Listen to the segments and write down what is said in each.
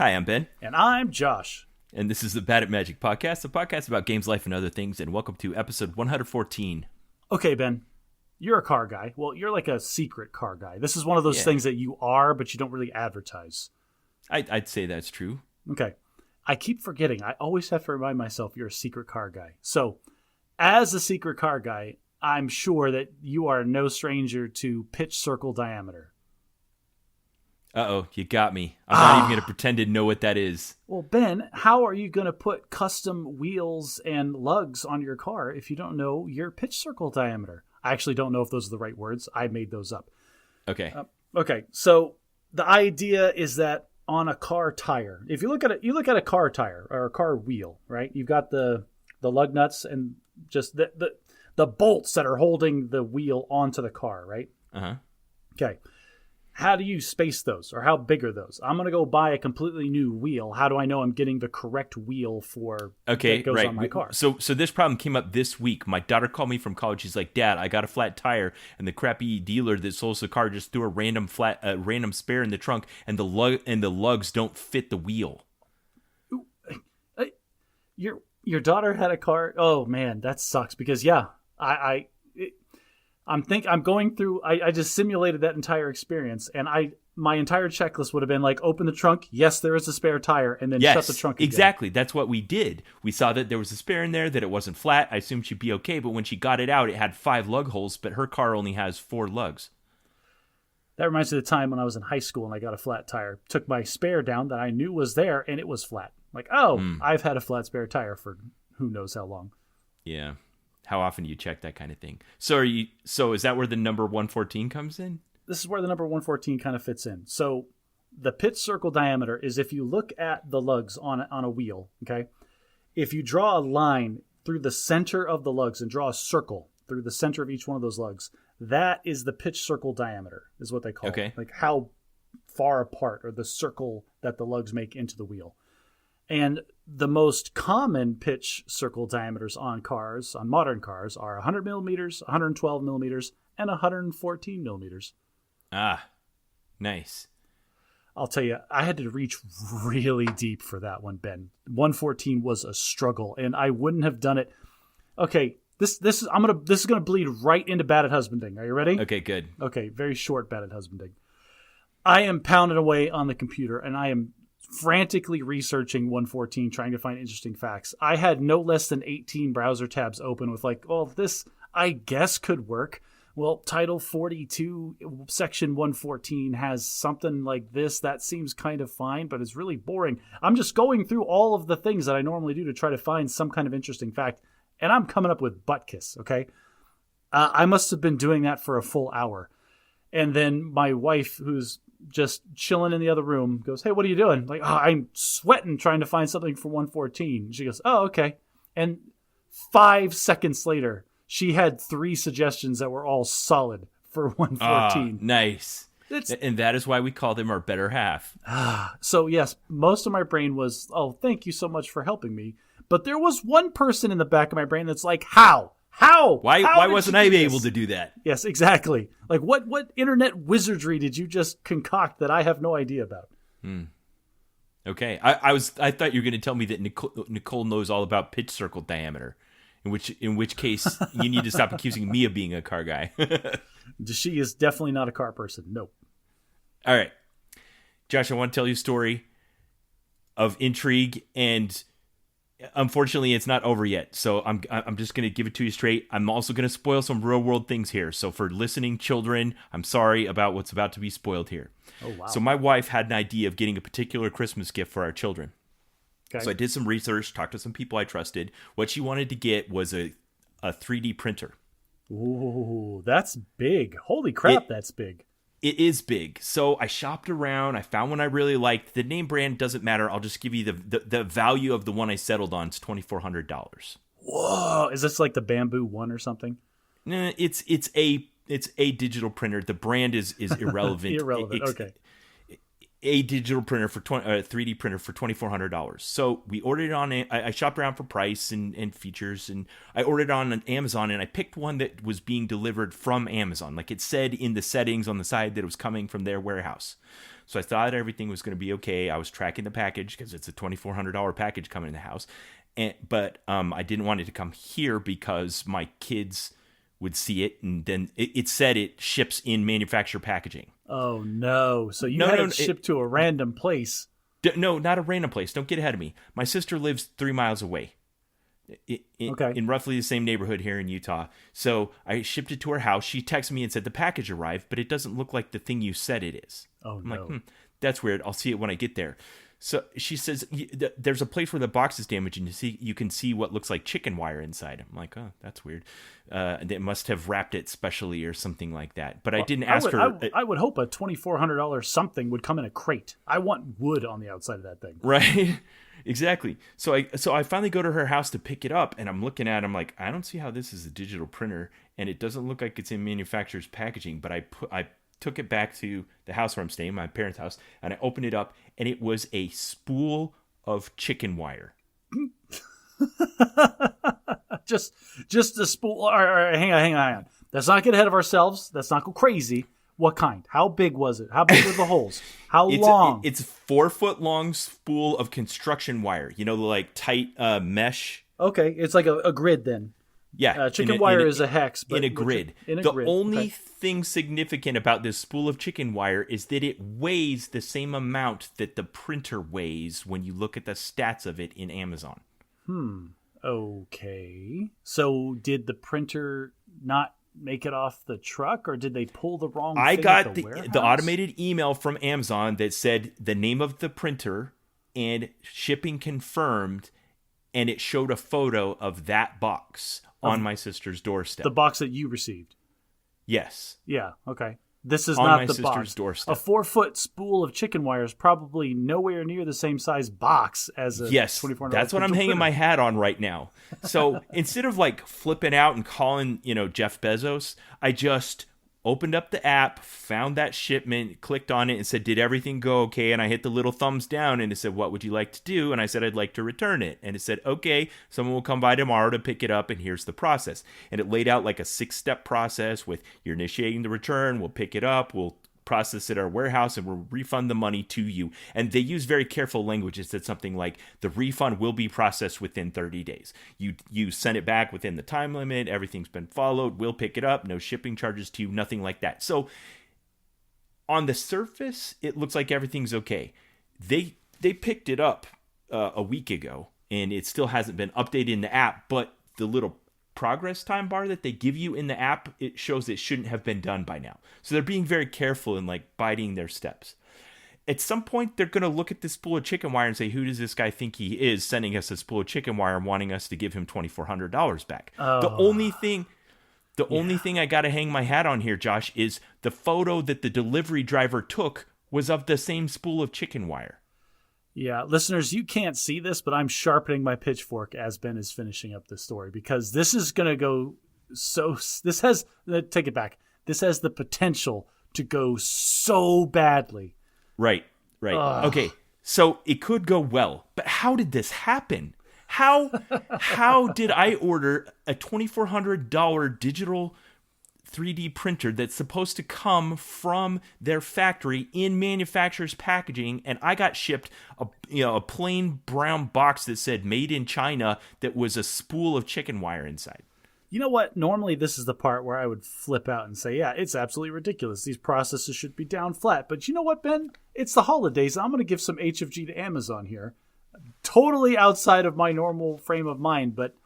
Hi, I'm Ben. And I'm Josh. And this is the Bad at Magic podcast, a podcast about games, life, and other things. And welcome to episode 114. Okay, Ben, you're a car guy. Well, you're like a secret car guy. This is one of those things that you are, but you don't really advertise. I'd say that's true. Okay. I keep forgetting. I always have to remind myself you're a secret car guy. So, as a secret car guy, I'm sure that you are no stranger to pitch circle diameter. Uh-oh, you got me. I'm not even going to pretend to know what that is. Well, Ben, how are you going to put custom wheels and lugs on your car if you don't know your pitch circle diameter? I actually don't know if those are the right words. I made those up. Okay. Okay, so the idea is that on a car tire, if you look at a car tire or a car wheel, right? You've got the lug nuts and just the bolts that are holding the wheel onto the car, right? Uh-huh. Okay. How do you space those, or how big are those? I'm going to go buy a completely new wheel. How do I know I'm getting the correct wheel that goes on my car? So this problem came up this week. My daughter called me from college. She's like, "Dad, I got a flat tire, and the crappy dealer that sells the car just threw a random spare in the trunk, and the lugs don't fit the wheel." Your daughter had a car. Oh man, that sucks. Because I'm going through. I just simulated that entire experience, and my entire checklist would have been like, open the trunk. Yes, there is a spare tire, and then shut the trunk again. Exactly. That's what we did. We saw that there was a spare in there, that it wasn't flat. I assumed she'd be okay, but when she got it out, it had 5 lug holes, but her car only has 4 lugs. That reminds me of the time when I was in high school and I got a flat tire. Took my spare down that I knew was there, and it was flat. Like, I've had a flat spare tire for who knows how long. Yeah. How often do you check that kind of thing? So is that where the number 114 comes in? This is where the number 114 kind of fits in. So the pitch circle diameter is if you look at the lugs on a wheel, okay? If you draw a line through the center of the lugs and draw a circle through the center of each one of those lugs, that is the pitch circle diameter, is what they call it. Like how far apart, or the circle that the lugs make into the wheel. And the most common pitch circle diameters on modern cars, are 100 millimeters, 112 millimeters, and 114 millimeters. Ah, nice. I'll tell you, I had to reach really deep for that one, Ben. 114 was a struggle, and I wouldn't have done it. Okay, this is gonna bleed right into bad at husbanding. Are you ready? Okay, good. Okay, very short bad at husbanding. I am pounding away on the computer, and I am frantically researching 114, trying to find interesting facts. I had no less than 18 browser tabs open with this I guess could work. Well, Title 42, Section 114 has something like this. That seems kind of fine, but it's really boring. I'm just going through all of the things that I normally do to try to find some kind of interesting fact, and I'm coming up with butt kiss, okay? I must have been doing that for a full hour. And then my wife, who's just chilling in the other room, goes, "Hey, what are you doing?" Like, I'm sweating trying to find something for 114. She goes, "Oh, okay." And 5 seconds later, she had 3 suggestions that were all solid for 114. Nice. And that is why we call them our better half. So yes, most of my brain was, "Oh, thank you so much for helping me." But there was one person in the back of my brain that's like, How? Why wasn't I able to do that? Yes, exactly. Like, what internet wizardry did you just concoct that I have no idea about? Okay, I thought you were going to tell me that Nicole knows all about pitch circle diameter, in which case you need to stop accusing me of being a car guy. She is definitely not a car person. Nope. All right, Josh, I want to tell you a story of intrigue, and unfortunately, it's not over yet, so I'm just going to give it to you straight. I'm also going to spoil some real-world things here, so for listening children, I'm sorry about what's about to be spoiled here. Oh, wow. So my wife had an idea of getting a particular Christmas gift for our children. Okay. So I did some research, talked to some people I trusted. What she wanted to get was a 3D printer. Ooh, that's big. Holy crap, that's big. It is big. So I shopped around. I found one I really liked. The name brand doesn't matter. I'll just give you the value of the one I settled on. It's $2,400. Whoa! Is this like the Bamboo one or something? Nah, it's a digital printer. The brand is irrelevant. Irrelevant. Okay. A digital printer for 3D printer for $2,400. So we ordered it on. I shopped around for price and features, and I ordered it on Amazon. And I picked one that was being delivered from Amazon, like it said in the settings on the side that it was coming from their warehouse. So I thought everything was going to be okay. I was tracking the package because it's a $2,400 package coming in the house. But I didn't want it to come here because my kids would see it, and then it said it ships in manufacturer packaging. Oh, no. So you had it shipped to a random place. No, not a random place. Don't get ahead of me. My sister lives 3 miles away. In roughly the same neighborhood here in Utah. So I shipped it to her house. She texted me and said the package arrived, but it doesn't look like the thing you said it is. Oh, I'm no. like, that's weird. I'll see it when I get there. So she says, there's a place where the box is damaged and you can see what looks like chicken wire inside. I'm like, oh, that's weird. They must have wrapped it specially or something like that. But I didn't ask her. I would hope a $2,400 something would come in a crate. I want wood on the outside of that thing. Right. Exactly. So I finally go to her house to pick it up, and I'm looking at it, I'm like, I don't see how this is a digital printer, and it doesn't look like it's in manufacturer's packaging. But I took it back to the house where I'm staying, my parents' house, and I opened it up, and it was a spool of chicken wire. just a spool. All right, hang on. Let's not get ahead of ourselves. Let's not go crazy. What kind? How big was it? How big were the holes? How long? It's a 4-foot long spool of construction wire. You know, like tight mesh. Okay, it's like a grid then. Yeah. Chicken wire is a hex. But in a grid. The only thing significant about this spool of chicken wire is that it weighs the same amount that the printer weighs when you look at the stats of it in Amazon. Okay. So did the printer not make it off the truck, or did they pull the wrong thing? I got the automated email from Amazon that said the name of the printer and shipping confirmed, and it showed a photo of that box on my sister's doorstep. The box that you received. Yes. Yeah. Okay. This is on not my the sister's box. doorstep. A 4-foot spool of chicken wire is probably nowhere near the same size box as a $2,400. That's what I'm hanging my hat on right now. So instead of like flipping out and calling, Jeff Bezos, I just opened up the app, found that shipment, clicked on it, and said, did everything go okay? And I hit the little thumbs down, and it said, what would you like to do? And I said, I'd like to return it. And it said, okay, someone will come by tomorrow to pick it up, and here's the process. And it laid out like a 6-step process with you're initiating the return, we'll pick it up, we'll process it at our warehouse, and we'll refund the money to you. And they use very careful language. It said something like, the refund will be processed within 30 days. You send it back within the time limit, everything's been followed, we'll pick it up, no shipping charges to you, nothing like that. So on the surface, it looks like everything's okay. They picked it up a week ago, and it still hasn't been updated in the app, but the little progress time bar that they give you in the app, it shows it shouldn't have been done by now. So they're being very careful in like biding their steps. At some point, they're going to look at this spool of chicken wire and say, who does this guy think he is sending us a spool of chicken wire and wanting us to give him $2,400 back? The only thing I got to hang my hat on here, Josh, is the photo that the delivery driver took was of the same spool of chicken wire. Yeah, listeners, you can't see this, but I'm sharpening my pitchfork as Ben is finishing up this story, because this is going to go take it back. This has the potential to go so badly. Right. Okay, so it could go well, but how did this happen? How did I order a $2,400 digital 3D printer that's supposed to come from their factory in manufacturer's packaging, and I got shipped a plain brown box that said made in China that was a spool of chicken wire inside? You know what? Normally this is the part where I would flip out and say, yeah, it's absolutely ridiculous. These processes should be down flat. But you know what, Ben? It's the holidays. I'm going to give some HFG to Amazon here. Totally outside of my normal frame of mind, but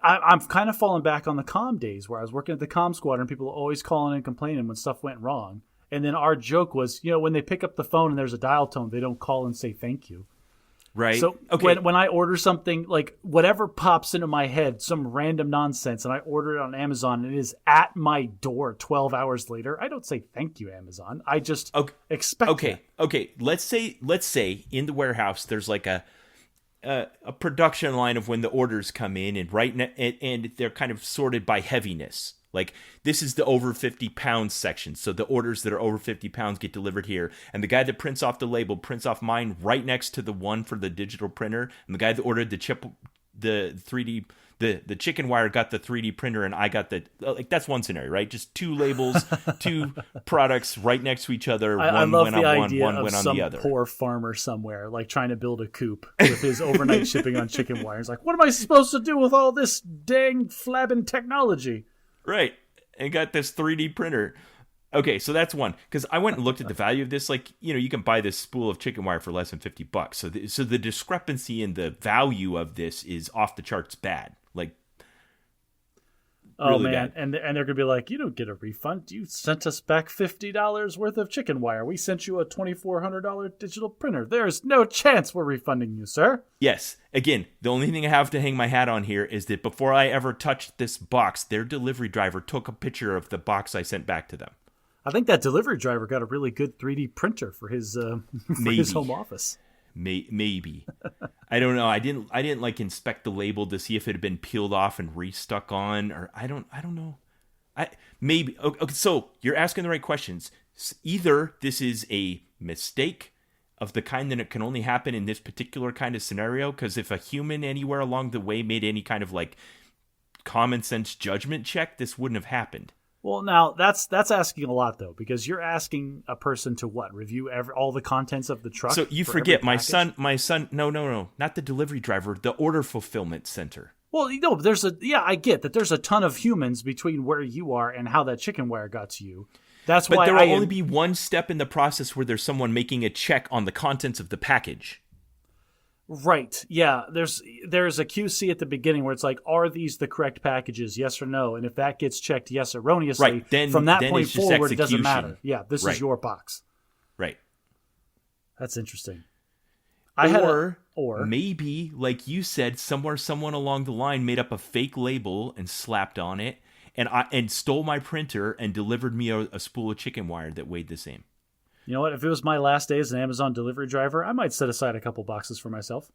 I'm kind of falling back on the comm days where I was working at the comm squadron. People were always calling and complaining when stuff went wrong. And then our joke was, when they pick up the phone and there's a dial tone, they don't call and say thank you. Right. So okay. when I order something, like whatever pops into my head, some random nonsense, and I order it on Amazon and it is at my door 12 hours later, I don't say thank you, Amazon. I just expect it. Okay. Let's say in the warehouse there's like a production line of when the orders come in, and they're kind of sorted by heaviness. Like, this is the over 50 pounds section. So the orders that are over 50 pounds get delivered here. And the guy that prints off the label prints off mine right next to the one for the digital printer. And the guy that ordered the 3D the chicken wire got the 3D printer and I got the, like, that's one scenario, right? Just two labels, two products right next to each other. I love the idea one of went on some the other. poor farmer somewhere, like trying to build a coop with his overnight shipping on chicken wire. He's like, what am I supposed to do with all this dang flabbing technology? Right. And got this 3D printer. Okay, so that's one. Because I went and looked at the value of this. Like, you can buy this spool of chicken wire for less than $50. So the discrepancy in the value of this is off the charts bad. Like, oh, really man. bad. And they're going to be like, you don't get a refund. You sent us back $50 worth of chicken wire. We sent you a $2,400 digital printer. There's no chance we're refunding you, sir. Yes. Again, the only thing I have to hang my hat on here is that before I ever touched this box, their delivery driver took a picture of the box I sent back to them. I think that delivery driver got a really good 3D printer for his his home office. Maybe. I don't know. I didn't like inspect the label to see if it had been peeled off and restuck on, or I don't know. Maybe. Okay, so you're asking the right questions. Either this is a mistake of the kind that it can only happen in this particular kind of scenario, because if a human anywhere along the way made any kind of like common sense judgment check, this wouldn't have happened. Well, now that's asking a lot, though, because you're asking a person to what? Review all the contents of the truck? So you forget my son, no, not the delivery driver, the order fulfillment center. Well, I get that there's a ton of humans between where you are and how that chicken wire got to you. That's why there will only be one step in the process where there's someone making a check on the contents of the package. Right. Yeah. There's a QC at the beginning where it's like, are these the correct packages? Yes or no? And if that gets checked yes erroneously, right, then, from that then point it's just forward, execution. it doesn't matter. Yeah, this is your box. Right. That's interesting. Or maybe, like you said, someone along the line made up a fake label and slapped on it, and stole my printer and delivered me a spool of chicken wire that weighed the same. You know what? If it was my last day as an Amazon delivery driver, I might set aside a couple boxes for myself.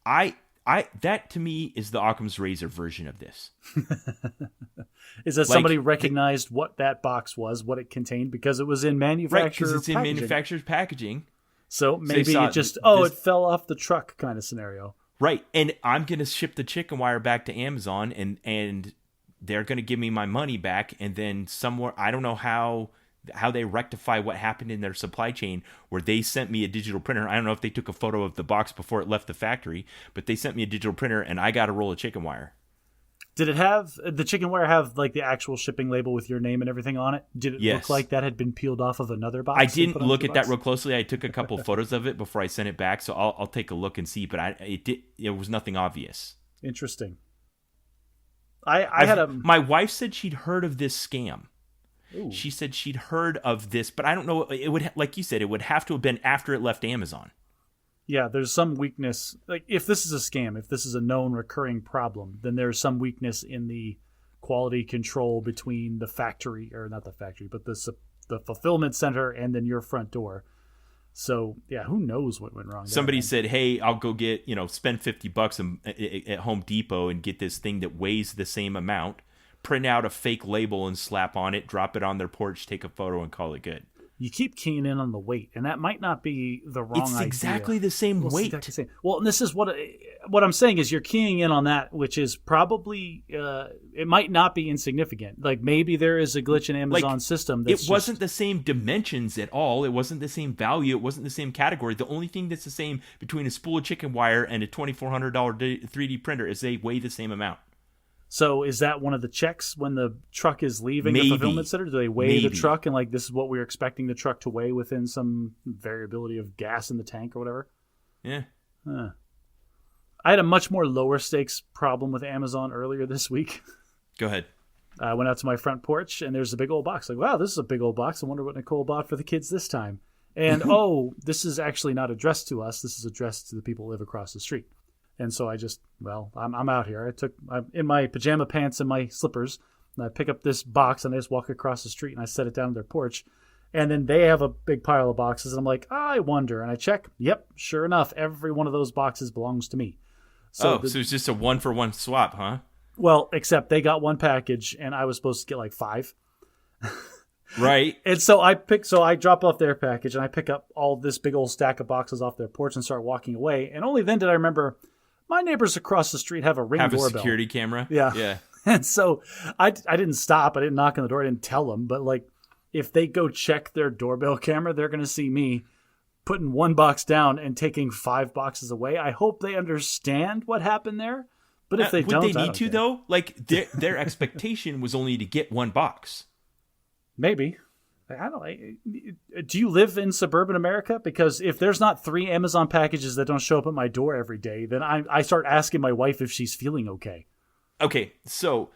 That to me is the Occam's razor version of this. Is that somebody recognized what that box was, what it contained, because it was in manufacturer's packaging. In manufacturer's packaging. So maybe it fell off the truck kind of scenario. Right. And I'm going to ship the chicken wire back to Amazon and they're going to give me my money back. And then somewhere, I don't know how they rectify what happened in their supply chain where they sent me a digital printer. I don't know if they took a photo of the box before it left the factory, but they sent me a digital printer and I got a roll of chicken wire. Did it have the chicken wire have like the actual shipping label with your name and everything on it? Did it look like that had been peeled off of another box? I didn't look at that real closely. I took a couple photos of it before I sent it back, so I'll take a look and see. But it was nothing obvious. Interesting. My wife said she'd heard of this scam. Ooh. She said she'd heard of this, but I don't know. It would, like you said, it would have to have been after it left Amazon. Yeah, there's some weakness. Like if this is a scam, if this is a known recurring problem, then there's some weakness in the quality control between the factory, or not the factory, but the fulfillment center and then your front door. So yeah, who knows what went wrong? Somebody said, "Hey, I'll go get spend $50 at Home Depot and get this thing that weighs the same amount, print out a fake label and slap on it, drop it on their porch, take a photo, and call it good." You keep keying in on the weight, and that might not be the wrong idea. It's exactly the same weight. Exactly the same. Well, and this is what I'm saying is you're keying in on that, which is probably it might not be insignificant. Like maybe there is a glitch in Amazon's system. It wasn't the same dimensions at all. It wasn't the same value. It wasn't the same category. The only thing that's the same between a spool of chicken wire and a $2,400 3D printer is they weigh the same amount. So is that one of the checks when the truck is leaving the fulfillment center? Do they weigh the truck and like this is what we're expecting the truck to weigh within some variability of gas in the tank or whatever? Yeah. I had a much more lower stakes problem with Amazon earlier this week. Go ahead. I went out to my front porch and there's a big old box. Like, wow, this is a big old box. I wonder what Nicole bought for the kids this time. And this is actually not addressed to us. This is addressed to the people who live across the street. And so I'm out here. I'm in my pajama pants and my slippers, and I pick up this box and I just walk across the street and I set it down on their porch. And then they have a big pile of boxes. And I'm like, I wonder. And I check. Yep, sure enough, every one of those boxes belongs to me. So it's just a 1-for-1 swap, huh? Well, except they got one package and I was supposed to get like 5. Right. And so I drop off their package and I pick up all this big old stack of boxes off their porch and start walking away. And only then did I remember, my neighbors across the street have a Ring doorbell. Have a security camera? Yeah. Yeah. And so I didn't stop. I didn't knock on the door. I didn't tell them. But like, if they go check their doorbell camera, they're going to see me putting one box down and taking 5 boxes away. I hope they understand what happened there. But if they don't, would they need to though? Like their expectation was only to get 1 box. Maybe. I don't. Do you live in suburban America? Because if there's not 3 Amazon packages that don't show up at my door every day, then I start asking my wife if she's feeling okay. Okay, so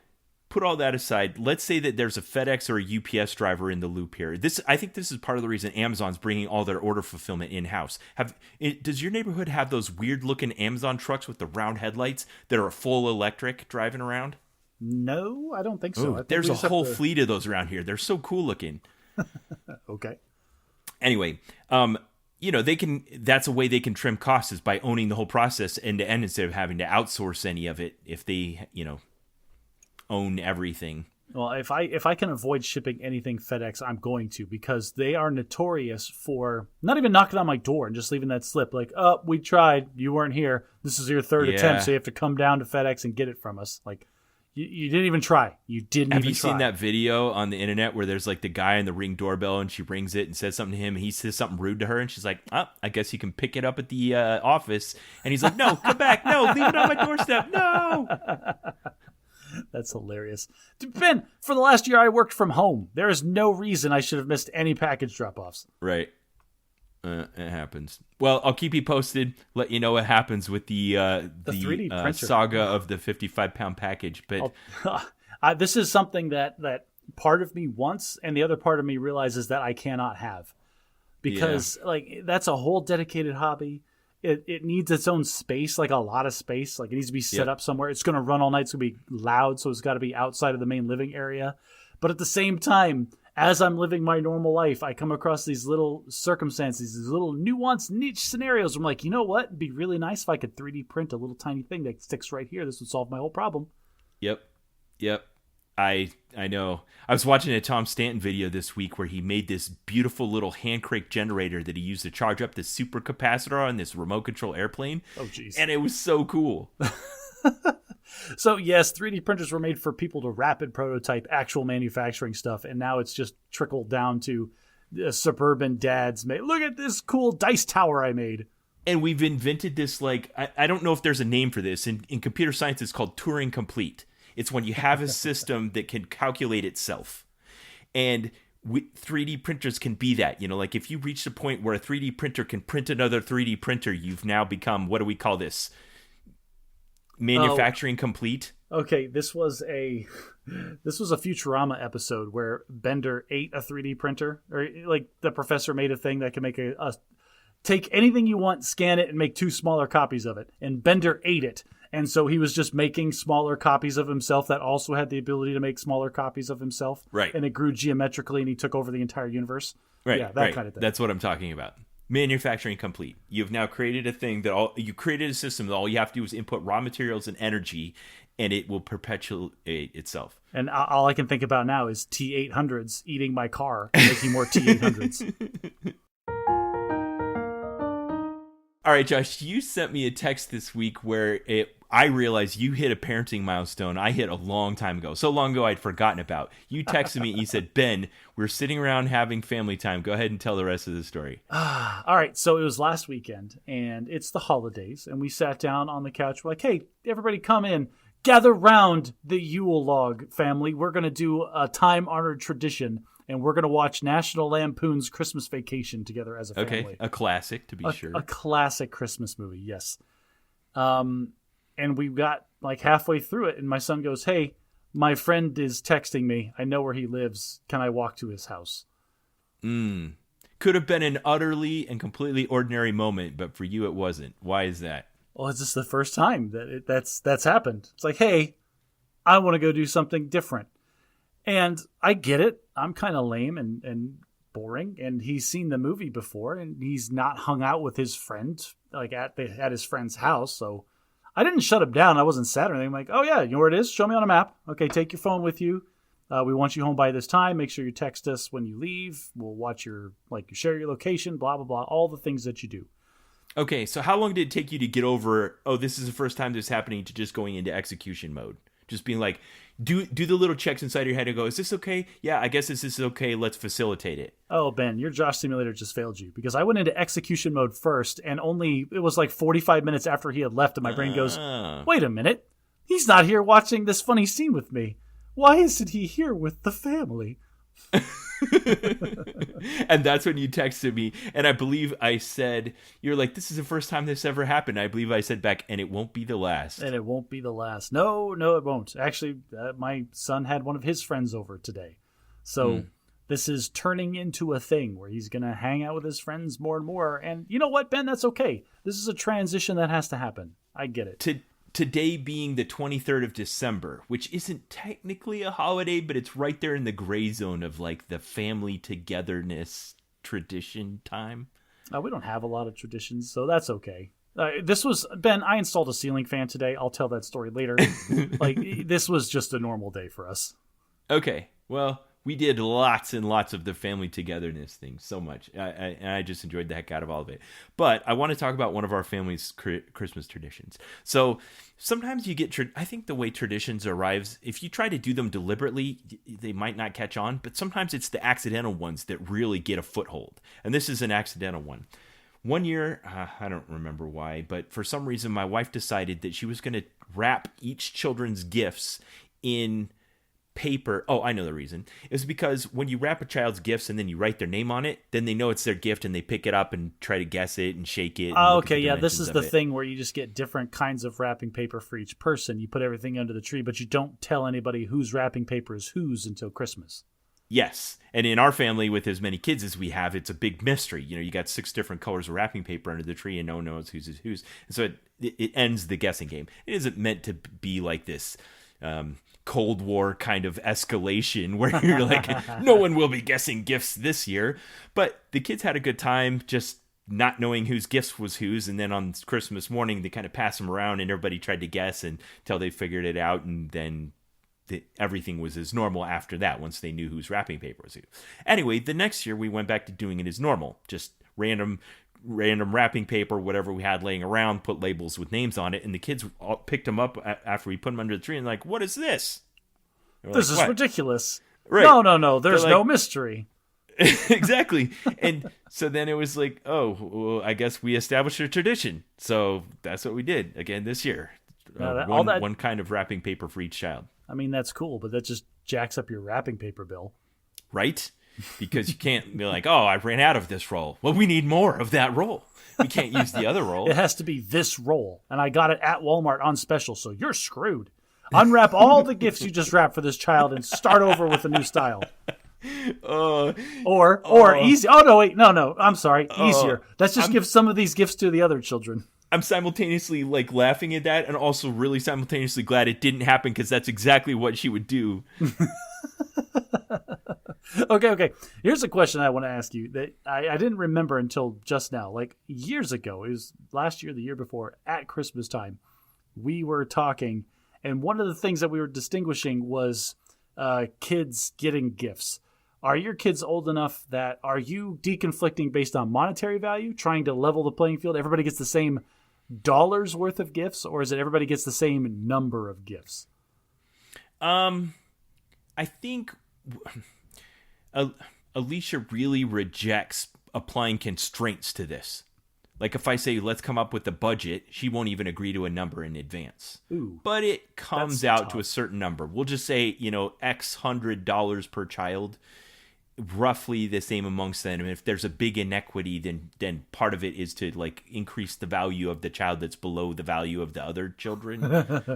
put all that aside. Let's say that there's a FedEx or a UPS driver in the loop here. I think this is part of the reason Amazon's bringing all their order fulfillment in-house. Does your neighborhood have those weird-looking Amazon trucks with the round headlights that are full electric driving around? No, I don't think so. Ooh, there's a whole fleet of those around here. They're so cool looking. Okay. Anyway, that's a way they can trim costs is by owning the whole process end to end instead of having to outsource any of it if they, own everything. Well, if I can avoid shipping anything FedEx, I'm going to, because they are notorious for not even knocking on my door and just leaving that slip like, oh, we tried, you weren't here. This is your 3rd attempt, so you have to come down to FedEx and get it from us. Like, you didn't even try. Have you seen that video on the internet where there's like the guy in the Ring doorbell and she rings it and says something to him and he says something rude to her and she's like, I guess you can pick it up at the office. And he's like, no, come back. No, leave it on my doorstep. No. That's hilarious. Ben, for the last year I worked from home. There is no reason I should have missed any package drop-offs. Right. It happens. Well, I'll keep you posted. Let you know what happens with the 3D printer saga of the 55-pound package. But this is something that part of me wants, and the other part of me realizes that I cannot have, because that's a whole dedicated hobby. It needs its own space, like a lot of space. Like it needs to be set up somewhere. It's going to run all night. It's going to be loud, so it's got to be outside of the main living area. But at the same time, as I'm living my normal life, I come across these little circumstances, these little nuanced niche scenarios. I'm like, you know what? It'd be really nice if I could 3D print a little tiny thing that sticks right here. This would solve my whole problem. Yep. I know. I was watching a Tom Stanton video this week where he made this beautiful little hand crank generator that he used to charge up this supercapacitor on this remote control airplane. Oh, jeez. And it was so cool. So, yes, 3D printers were made for people to rapid prototype actual manufacturing stuff, and now it's just trickled down to suburban dads. Look at this cool dice tower I made. And we've invented this, like, I don't know if there's a name for this. In computer science, it's called Turing Complete. It's when you have a system that can calculate itself. And 3D printers can be that. Like if you reach the point where a 3D printer can print another 3D printer, you've now become, what do we call this? Manufacturing complete. Okay, this was a Futurama episode where Bender ate a 3D printer, or like the professor made a thing that can make a take anything you want, scan it, and make 2 smaller copies of it. And Bender ate it. And so he was just making smaller copies of himself that also had the ability to make smaller copies of himself. Right. And it grew geometrically and he took over the entire universe. Right. Yeah, that kind of thing. That's what I'm talking about. Manufacturing complete. You've now created a thing you created a system that all you have to do is input raw materials and energy and it will perpetuate itself. And all I can think about now is T800s eating my car and making more T800s. All right, Josh, you sent me a text this week where I realized you hit a parenting milestone I hit a long time ago. So long ago I'd forgotten about. You texted me and you said, Ben, we're sitting around having family time. Go ahead and tell the rest of the story. All right, so it was last weekend, and it's the holidays, and we sat down on the couch. We're like, hey, everybody come in. Gather round the Yule log, family. We're going to do a time-honored tradition, and we're going to watch National Lampoon's Christmas Vacation together as a family. Okay, a classic, to be sure. A classic Christmas movie, yes. And we got like halfway through it, and my son goes, hey, my friend is texting me. I know where he lives. Can I walk to his house? Could have been an utterly and completely ordinary moment, but for you it wasn't. Why is that? Well, it's just the first time that that's happened. It's like, hey, I want to go do something different. And I get it. I'm kind of lame and boring. And he's seen the movie before, and he's not hung out with his friend like at his friend's house. So I didn't shut him down. I wasn't sad or anything. I'm like, oh yeah, you know where it is? Show me on a map. Okay, take your phone with you. We want you home by this time. Make sure you text us when you leave. We'll watch share your location, blah, blah, blah, all the things that you do. Okay, so how long did it take you to get over, oh, this is the first time this is happening, to just going into execution mode? Just being like, do the little checks inside your head and go, is this okay? Yeah, I guess this is okay. Let's facilitate it. Oh, Ben, your Josh simulator just failed you, because I went into execution mode first, and it was like 45 minutes after he had left, and my brain goes, wait a minute. He's not here watching this funny scene with me. Why isn't he here with the family? And that's when you texted me, and I believe I said, you're like, this is the first time this ever happened. I believe I said back, and it won't be the last. And it won't be the last. No, it won't. Actually, my son had one of his friends over today. So this is turning into a thing where he's going to hang out with his friends more and more. And you know what, Ben? That's okay. This is a transition that has to happen. I get it. Today being the 23rd of December, which isn't technically a holiday, but it's right there in the gray zone of like the family togetherness tradition time. We don't have a lot of traditions, so that's okay. This was, Ben, I installed a ceiling fan today. I'll tell that story later. This was just a normal day for us. Okay, well, we did lots and lots of the family togetherness thing, so much. And I just enjoyed the heck out of all of it. But I want to talk about one of our family's Christmas traditions. So sometimes you get, I think the way traditions arrives, if you try to do them deliberately, they might not catch on. But sometimes it's the accidental ones that really get a foothold. And this is an accidental one. One year, I don't remember why, but for some reason my wife decided that she was going to wrap each children's gifts in paper. Oh, I know the reason. It's because when you wrap a child's gifts and then you write their name on it, then they know it's their gift and they pick it up and try to guess it and shake it. Oh, okay, yeah. This is the thing where you just get different kinds of wrapping paper for each person. You put everything under the tree, but you don't tell anybody whose wrapping paper is whose until Christmas. Yes. And in our family, with as many kids as we have, it's a big mystery. You know, you got 6 different colors of wrapping paper under the tree and no one knows whose is whose. And so it ends the guessing game. It isn't meant to be like this Cold War kind of escalation where you're like, no one will be guessing gifts this year. But the kids had a good time just not knowing whose gifts was whose. And then on Christmas morning, they kind of pass them around and everybody tried to guess until they figured it out. And then everything was as normal after that once they knew whose wrapping paper was who. Anyway, the next year we went back to doing it as normal. Just random wrapping paper, whatever we had laying around, put labels with names on it, and the kids all picked them up after we put them under the tree and like, what is this? This is ridiculous. Right. No, there's no mystery. Exactly. And so then it was like, oh, well, I guess we established a tradition. So that's what we did again this year. One kind of wrapping paper for each child. I mean, that's cool, but that just jacks up your wrapping paper bill. Right? Because you can't be like, oh, I ran out of this roll. Well, we need more of that roll. We can't use the other roll. It has to be this roll. And I got it at Walmart on special, so you're screwed. Unwrap all the gifts you just wrapped for this child and start over with a new style. Or easy. Oh, no, wait. No. I'm sorry. Easier. Let's just give some of these gifts to the other children. I'm simultaneously like laughing at that and also really simultaneously glad it didn't happen because that's exactly what she would do. Okay. Here's a question I want to ask you that I didn't remember until just now. Like years ago, it was last year, the year before, at Christmas time, we were talking, and one of the things that we were distinguishing was kids getting gifts. Are your kids old enough that are you deconflicting based on monetary value, trying to level the playing field? Everybody gets the same dollars worth of gifts, or is it everybody gets the same number of gifts? I think Alicia really rejects applying constraints to this. Like if I say, let's come up with a budget, she won't even agree to a number in advance. Ooh, but it comes out to a certain number. We'll just say, X $100 per child, roughly the same amongst them. And if there's a big inequity, then part of it is to like increase the value of the child that's below the value of the other children.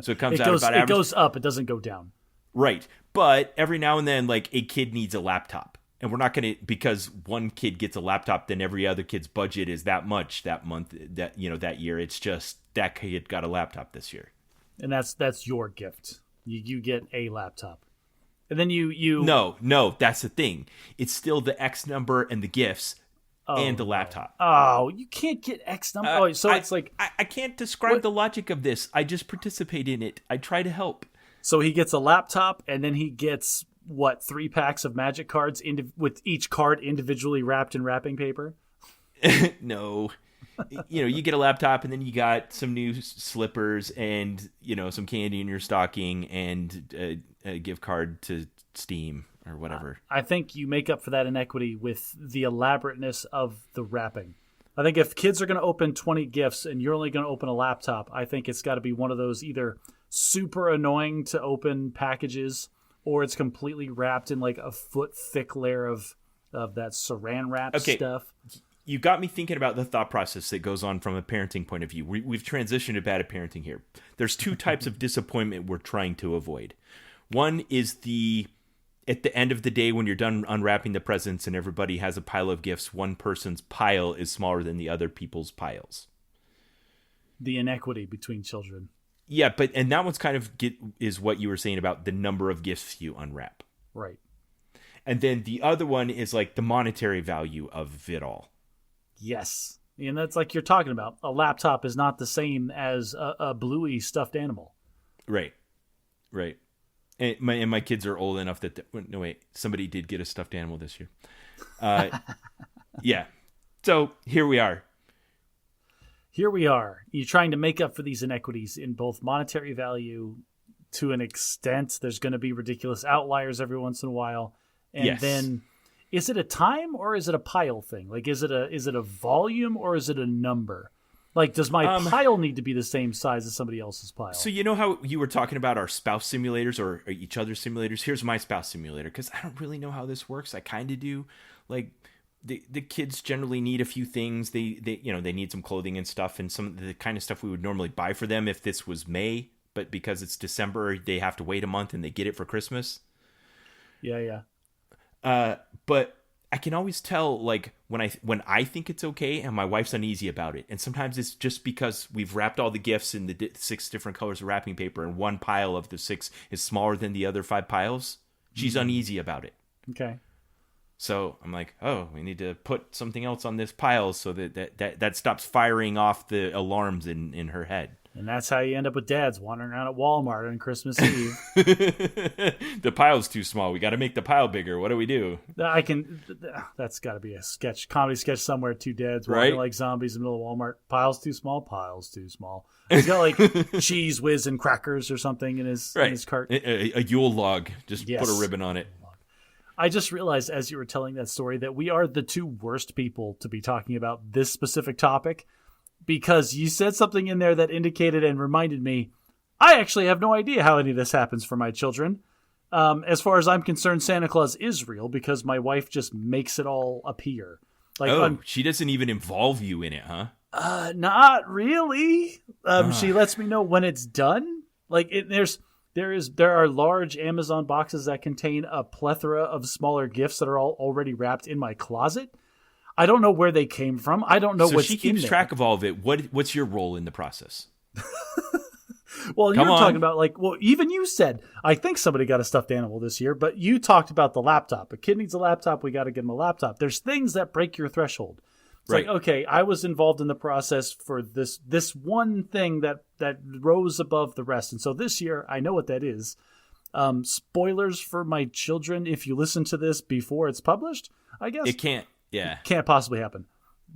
So it comes out about average. It goes up. It doesn't go down. Right. But every now and then, like a kid needs a laptop. And we're not going to, because one kid gets a laptop, then every other kid's budget is that much that month, that year. It's just that kid got a laptop this year. And that's your gift. You get a laptop. And then you No, that's the thing. It's still the X number and the gifts and the laptop. Oh, you can't get X number. It's like I can't describe the logic of this. I just participate in it. I try to help. So he gets a laptop, and then he gets 3 packs of magic cards with each card individually wrapped in wrapping paper? No. you get a laptop and then you got some new slippers and, some candy in your stocking and a gift card to Steam or whatever. I think you make up for that inequity with the elaborateness of the wrapping. I think if kids are going to open 20 gifts and you're only going to open a laptop, I think it's got to be one of those either super annoying to open packages or it's completely wrapped in like a foot thick layer of that saran wrap stuff. You got me thinking about the thought process that goes on from a parenting point of view. We've transitioned to bad parenting here. There's two types of disappointment we're trying to avoid. One is at the end of the day when you're done unwrapping the presents and everybody has a pile of gifts, one person's pile is smaller than the other people's piles. The inequity between children. Yeah, and that one's kind of is what you were saying about the number of gifts you unwrap. Right. And then the other one is like the monetary value of it all. Yes. And that's like you're talking about. A laptop is not the same as a bluey stuffed animal. Right. And my kids are old enough that... No, wait. Somebody did get a stuffed animal this year. Yeah. So here we are. You're trying to make up for these inequities in both monetary value to an extent. There's going to be ridiculous outliers every once in a while. And then... Is it a time or is it a pile thing? Like, is it a volume or is it a number? Like, does my pile need to be the same size as somebody else's pile? So you know how you were talking about our spouse simulators or each other's simulators? Here's my spouse simulator, because I don't really know how this works. I kind of do. Like, the kids generally need a few things. They need some clothing and stuff, and some of the kind of stuff we would normally buy for them if this was May, but because it's December, they have to wait a month and they get it for Christmas. Yeah. But I can always tell, like, when I think it's okay and my wife's uneasy about it. And sometimes it's just because we've wrapped all the gifts in the 6 different colors of wrapping paper and one pile of the 6 is smaller than the other 5 piles. She's uneasy about it. Okay. So I'm like, oh, we need to put something else on this pile so that stops firing off the alarms in her head. And that's how you end up with dads wandering around at Walmart on Christmas Eve. The pile's too small. We got to make the pile bigger. What do we do? That's got to be a comedy sketch somewhere. 2 dads walking like zombies in the middle of Walmart. Pile's too small. Pile's too small. He's got like cheese whiz and crackers or something in his cart. A Yule log. Just put a ribbon on it. I just realized as you were telling that story that we are the 2 worst people to be talking about this specific topic. Because you said something in there that indicated and reminded me, I actually have no idea how any of this happens for my children. As far as I'm concerned, Santa Claus is real because my wife just makes it all appear. Like, she doesn't even involve you in it, huh? Not really. She lets me know when it's done. Like there are large Amazon boxes that contain a plethora of smaller gifts that are all already wrapped in my closet. I don't know where they came from. I don't know what's in there. So she keeps track of all of it. What's your role in the process? Well, you're talking about even you said, I think somebody got a stuffed animal this year, but you talked about the laptop. A kid needs a laptop. We got to get him a laptop. There's things that break your threshold. It's like, okay, I was involved in the process for this one thing that rose above the rest. And so this year, I know what that is. Spoilers for my children. If you listen to this before it's published, I guess. It can't. Yeah. Can't possibly happen.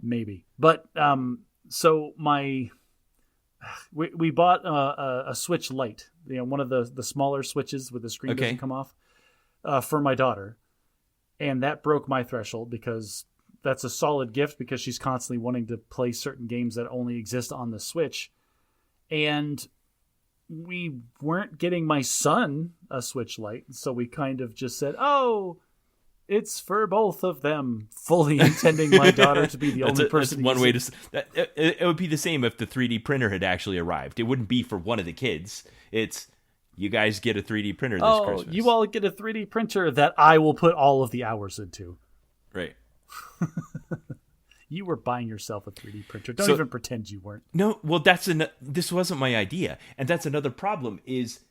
Maybe. But so we bought a Switch Lite, one of the smaller switches with the screen doesn't come off, for my daughter. And that broke my threshold because that's a solid gift because she's constantly wanting to play certain games that only exist on the Switch. And we weren't getting my son a Switch Lite. So we kind of just said, it's for both of them, fully intending my daughter to be the only person. That's one way to. It would be the same if the 3D printer had actually arrived. It wouldn't be for one of the kids. It's you guys get a 3D printer this Christmas. You all get a 3D printer that I will put all of the hours into. Right. You were buying yourself a 3D printer. Don't even pretend you weren't. No, well, this wasn't my idea, and that's another problem. Is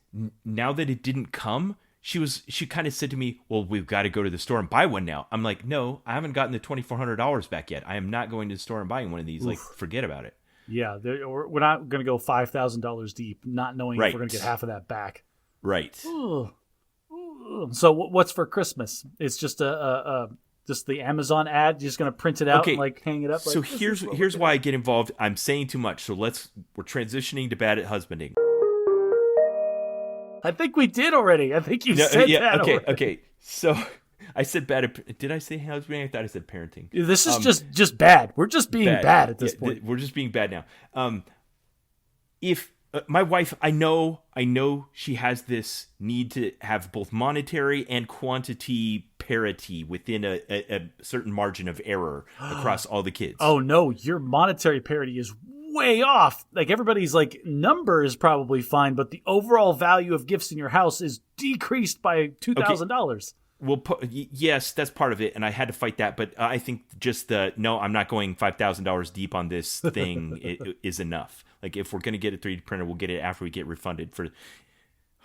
now that it didn't come. She kind of said to me, well, we've got to go to the store and buy one now. I'm like, no, I haven't gotten the $2,400 back yet. I am not going to the store and buying one of these. Oof. Like, forget about it. Yeah, we're not going to go $5,000 deep, not knowing if we're going to get half of that back. Right. Ooh. So what's for Christmas? It's just a Just the Amazon ad. You're just gonna print it out and like hang it up. So like, here's why I get involved. I'm saying too much. So we're transitioning to bad at husbanding. I think we did already. I think you said that. Okay. So I said bad. Did I say husbanding? I thought I said parenting. This is just bad. We're just being bad at this point. We're just being bad now. If my wife, I know she has this need to have both monetary and quantity parity within a certain margin of error across all the kids. Oh no, your monetary parity is way off. Like everybody's like number is probably fine, but the overall value of gifts in your house is decreased by $2,000. Well, yes, that's part of it, and I had to fight that. But I think just no, I'm not going $5,000 deep on this thing is enough. Like if we're gonna get a 3D printer, we'll get it after we get refunded for.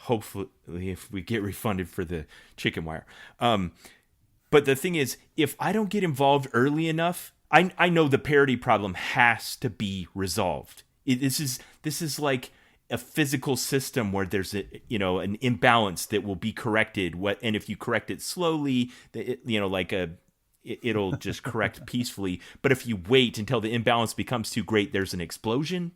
Hopefully, if we get refunded for the chicken wire. But the thing is, if I don't get involved early enough, I know the parity problem has to be resolved. This is like a physical system where there's an imbalance that will be corrected. And if you correct it slowly, it'll just correct peacefully. But if you wait until the imbalance becomes too great, there's an explosion.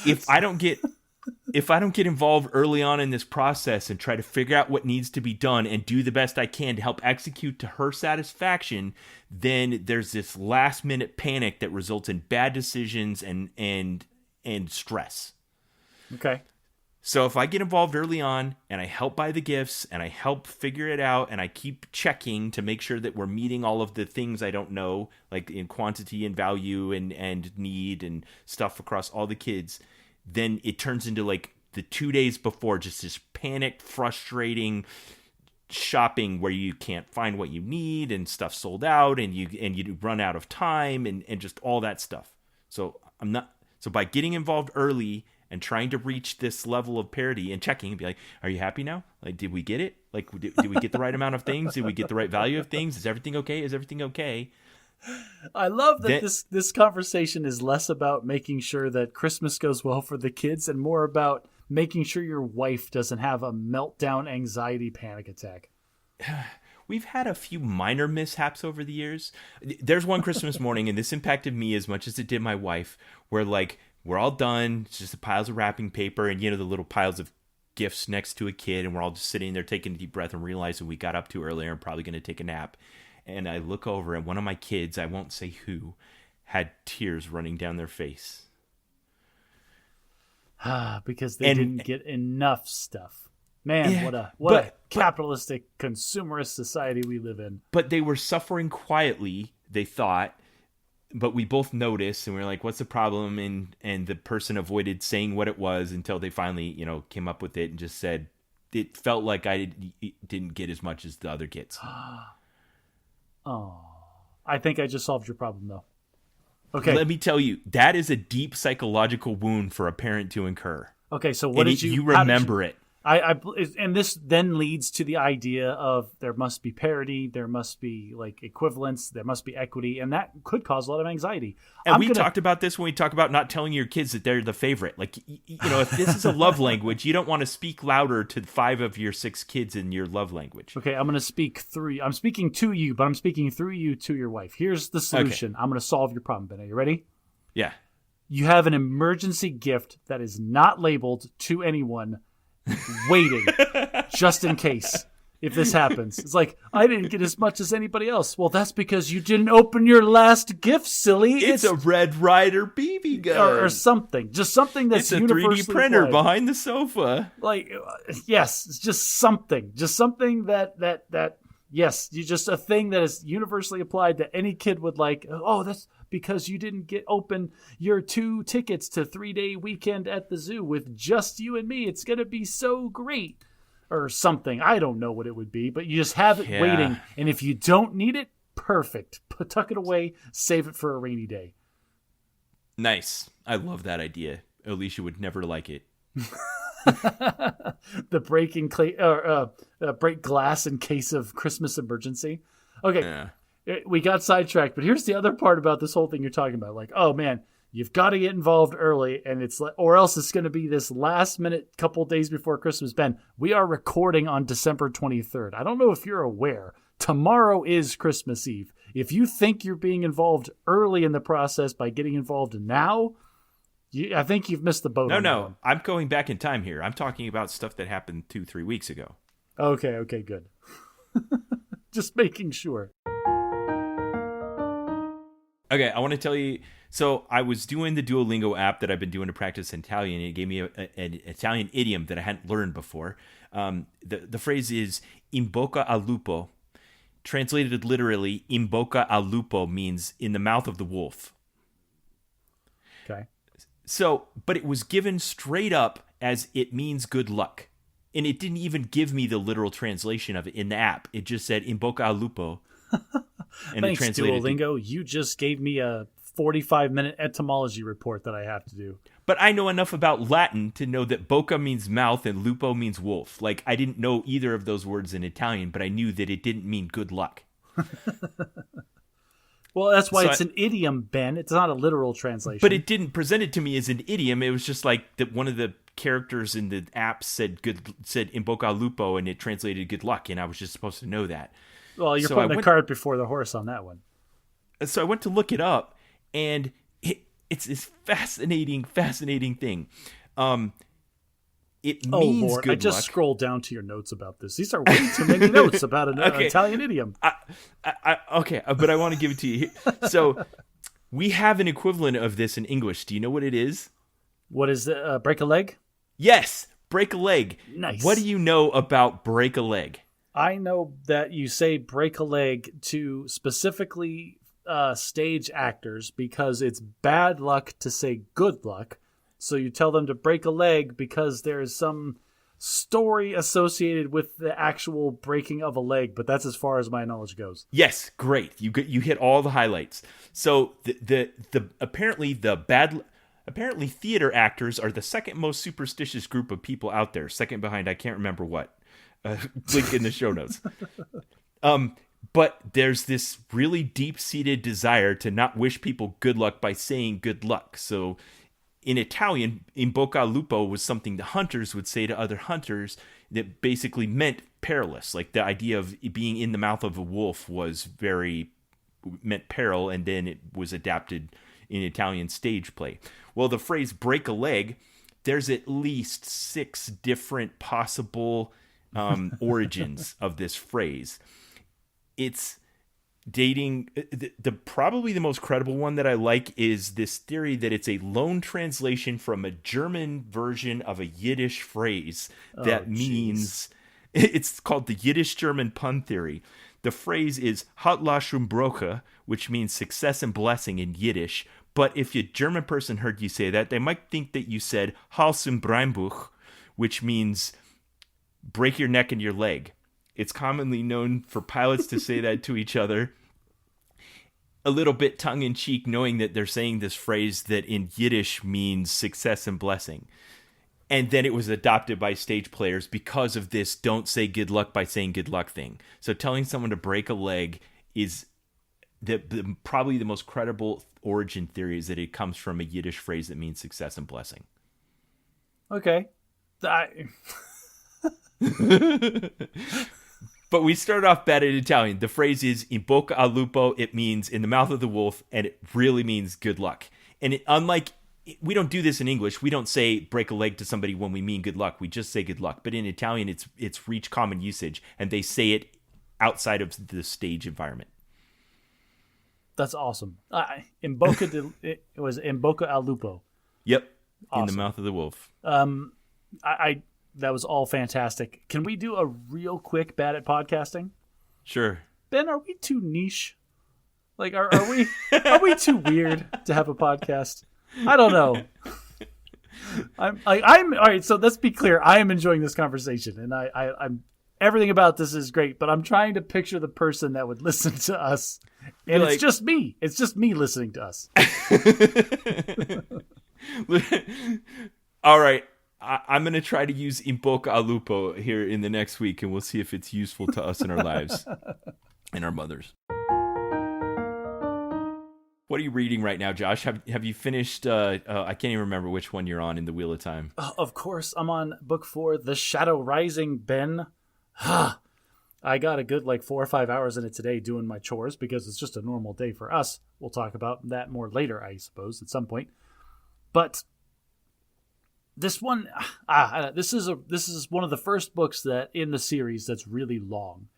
If I don't get involved early on in this process and try to figure out what needs to be done and do the best I can to help execute to her satisfaction, then there's this last minute panic that results in bad decisions and stress. Okay. So if I get involved early on and I help buy the gifts and I help figure it out and I keep checking to make sure that we're meeting all of the things I don't know, like in quantity and value and need and stuff across all the kids, then it turns into like the 2 days before just this panicked, frustrating shopping where you can't find what you need and stuff sold out and you run out of time and just all that stuff. So by getting involved early and trying to reach this level of parity and checking and be like, are you happy now? Like, did we get it? Like, did we get the right amount of things? Did we get the right value of things? Is everything okay? Is everything okay? I love that this conversation is less about making sure that Christmas goes well for the kids and more about making sure your wife doesn't have a meltdown, anxiety, panic attack. We've had a few minor mishaps over the years. There's one Christmas morning, and this impacted me as much as it did my wife, where like we're all done. It's just the piles of wrapping paper and, the little piles of gifts next to a kid. And we're all just sitting there taking a deep breath and realizing we got up too early and probably going to take a nap. And I look over and one of my kids, I won't say who, had tears running down their face. Because they didn't get enough stuff. Man, what a capitalistic, consumerist society we live in. But they were suffering quietly, they thought. But we both noticed, and we were like, what's the problem? And the person avoided saying what it was until they finally, came up with it and just said, it felt like I didn't get as much as the other kids. Oh, I think I just solved your problem, though. Okay. Let me tell you, that is a deep psychological wound for a parent to incur. Okay, so what did you... You remember it. And this then leads to the idea of there must be parity, there must be like equivalence, there must be equity, and that could cause a lot of anxiety. And we talked about this when we talk about not telling your kids that they're the favorite. Like, if this is a love language, you don't want to speak louder to 5 of your 6 kids in your love language. Okay, I'm going to speak through you. I'm speaking to you, but I'm speaking through you to your wife. Here's the solution. Okay. I'm going to solve your problem, Ben. Are you ready? Yeah. You have an emergency gift that is not labeled to anyone waiting just in case if this happens. It's like, I didn't get as much as anybody else. Well, that's because you didn't open your last gift, silly. It's a Red Ryder BB gun. Or something. Just something that's universally It's a 3D printer applied. Behind the sofa. Like, yes, it's just something. Just something that yes, you just a thing that is universally applied that any kid would like. Oh, that's because you didn't get open your 2 tickets to 3-day weekend at the zoo with just you and me. It's going to be so great. Or something. I don't know what it would be, but you just have it waiting. And if you don't need it, perfect. Tuck it away. Save it for a rainy day. Nice. I love that idea. Alicia would never like it. The break glass in case of Christmas emergency. Okay. Yeah. We got sidetracked, but here's the other part about this whole thing you're talking about. Like, oh man, You've got to get involved early, and it's like, or else it's going to be this last minute couple days before Christmas. Ben, we are recording on December 23rd. I don't know if you're aware. Tomorrow is Christmas Eve. If you think you're being involved early in the process by getting involved now, I think you've missed the boat. No. I'm going back in time here. I'm talking about stuff that happened 2-3 weeks ago. Okay, good. Just making sure. Okay, I want to tell you. So I was doing the Duolingo app that I've been doing to practice Italian, and it gave me an Italian idiom that I hadn't learned before. The phrase is "in bocca al lupo." Translated literally, "in bocca al lupo" means "in the mouth of the wolf." Okay. So, but it was given straight up as it means good luck. And it didn't even give me the literal translation of it in the app. It just said "in bocca al lupo." And Thanks, it translated Duolingo. You just gave me a 45-minute etymology report that I have to do. But I know enough about Latin to know that bocca means mouth and lupo means wolf. Like, I didn't know either of those words in Italian, but I knew that it didn't mean good luck. Well, that's why it's an idiom, Ben. It's not a literal translation. But it didn't present it to me as an idiom. It was just like that one of the characters in the app said "in bocca al lupo," and it translated good luck, and I was just supposed to know that. Well, you're putting the cart before the horse on that one. So I went to look it up, and it's this fascinating thing. It means Lord, good I just luck. scrolled down to your notes about this. These are way too many notes about an Italian idiom. Okay, but I want to give it to you. So we have an equivalent of this in English. Do you know what it is? What is it? Break a leg? Yes, break a leg. Nice. What do you know about break a leg? I know that you say break a leg to specifically stage actors because it's bad luck to say good luck. So you tell them to break a leg because there's some story associated with the actual breaking of a leg, but that's as far as my knowledge goes. Yes, great. You hit all the highlights. So apparently theater actors are the second most superstitious group of people out there. Second behind, I can't remember what. Link in the show notes. But there's this really deep-seated desire to not wish people good luck by saying good luck. So in Italian, "in bocca al lupo" was something the hunters would say to other hunters that basically meant perilous. Like the idea of being in the mouth of a wolf meant peril, and then it was adapted in Italian stage play. Well, the phrase "break a leg," there's at least 6 different possible origins of this phrase. It's dating probably the most credible one that I like is this theory that it's a loan translation from a German version of a Yiddish phrase that means it's called the Yiddish German pun theory. The phrase is "Hatlasch und Broche," which means success and blessing in Yiddish. But if a German person heard you say that, they might think that you said "Hals und Breinbuch," which means break your neck and your leg. It's commonly known for pilots to say that to each other, a little bit tongue-in-cheek, knowing that they're saying this phrase that in Yiddish means success and blessing. And then it was adopted by stage players because of this "don't say good luck by saying good luck" thing. So telling someone to break a leg is probably the most credible origin theory, is that it comes from a Yiddish phrase that means success and blessing. Okay. But we started off bad at Italian. The phrase is "in bocca al lupo." It means "in the mouth of the wolf," and it really means good luck. And unlike, we don't do this in English. We don't say break a leg to somebody when we mean good luck. We just say good luck. But in Italian, it's reached common usage, and they say it outside of the stage environment. That's awesome. It was "in bocca al lupo." Yep, awesome. In the mouth of the wolf. That was all fantastic. Can we do a real quick bad at podcasting? Sure. Ben, are we too niche? Like, are we too weird to have a podcast? I don't know. I'm all right. So let's be clear. I am enjoying this conversation, and I'm everything about this is great. But I'm trying to picture the person that would listen to us, and it's just me. It's just me listening to us. All right. I'm going to try to use "in bocca al lupo" here in the next week, and we'll see if it's useful to us in our lives and our mothers. What are you reading right now, Josh? Have you finished? I can't even remember which one you're on in the Wheel of Time. Of course, I'm on book 4, The Shadow Rising, Ben. I got a good 4 or 5 hours in it today doing my chores because it's just a normal day for us. We'll talk about that more later, I suppose, at some point. But this one, this is one of the first books that in the series that's really long.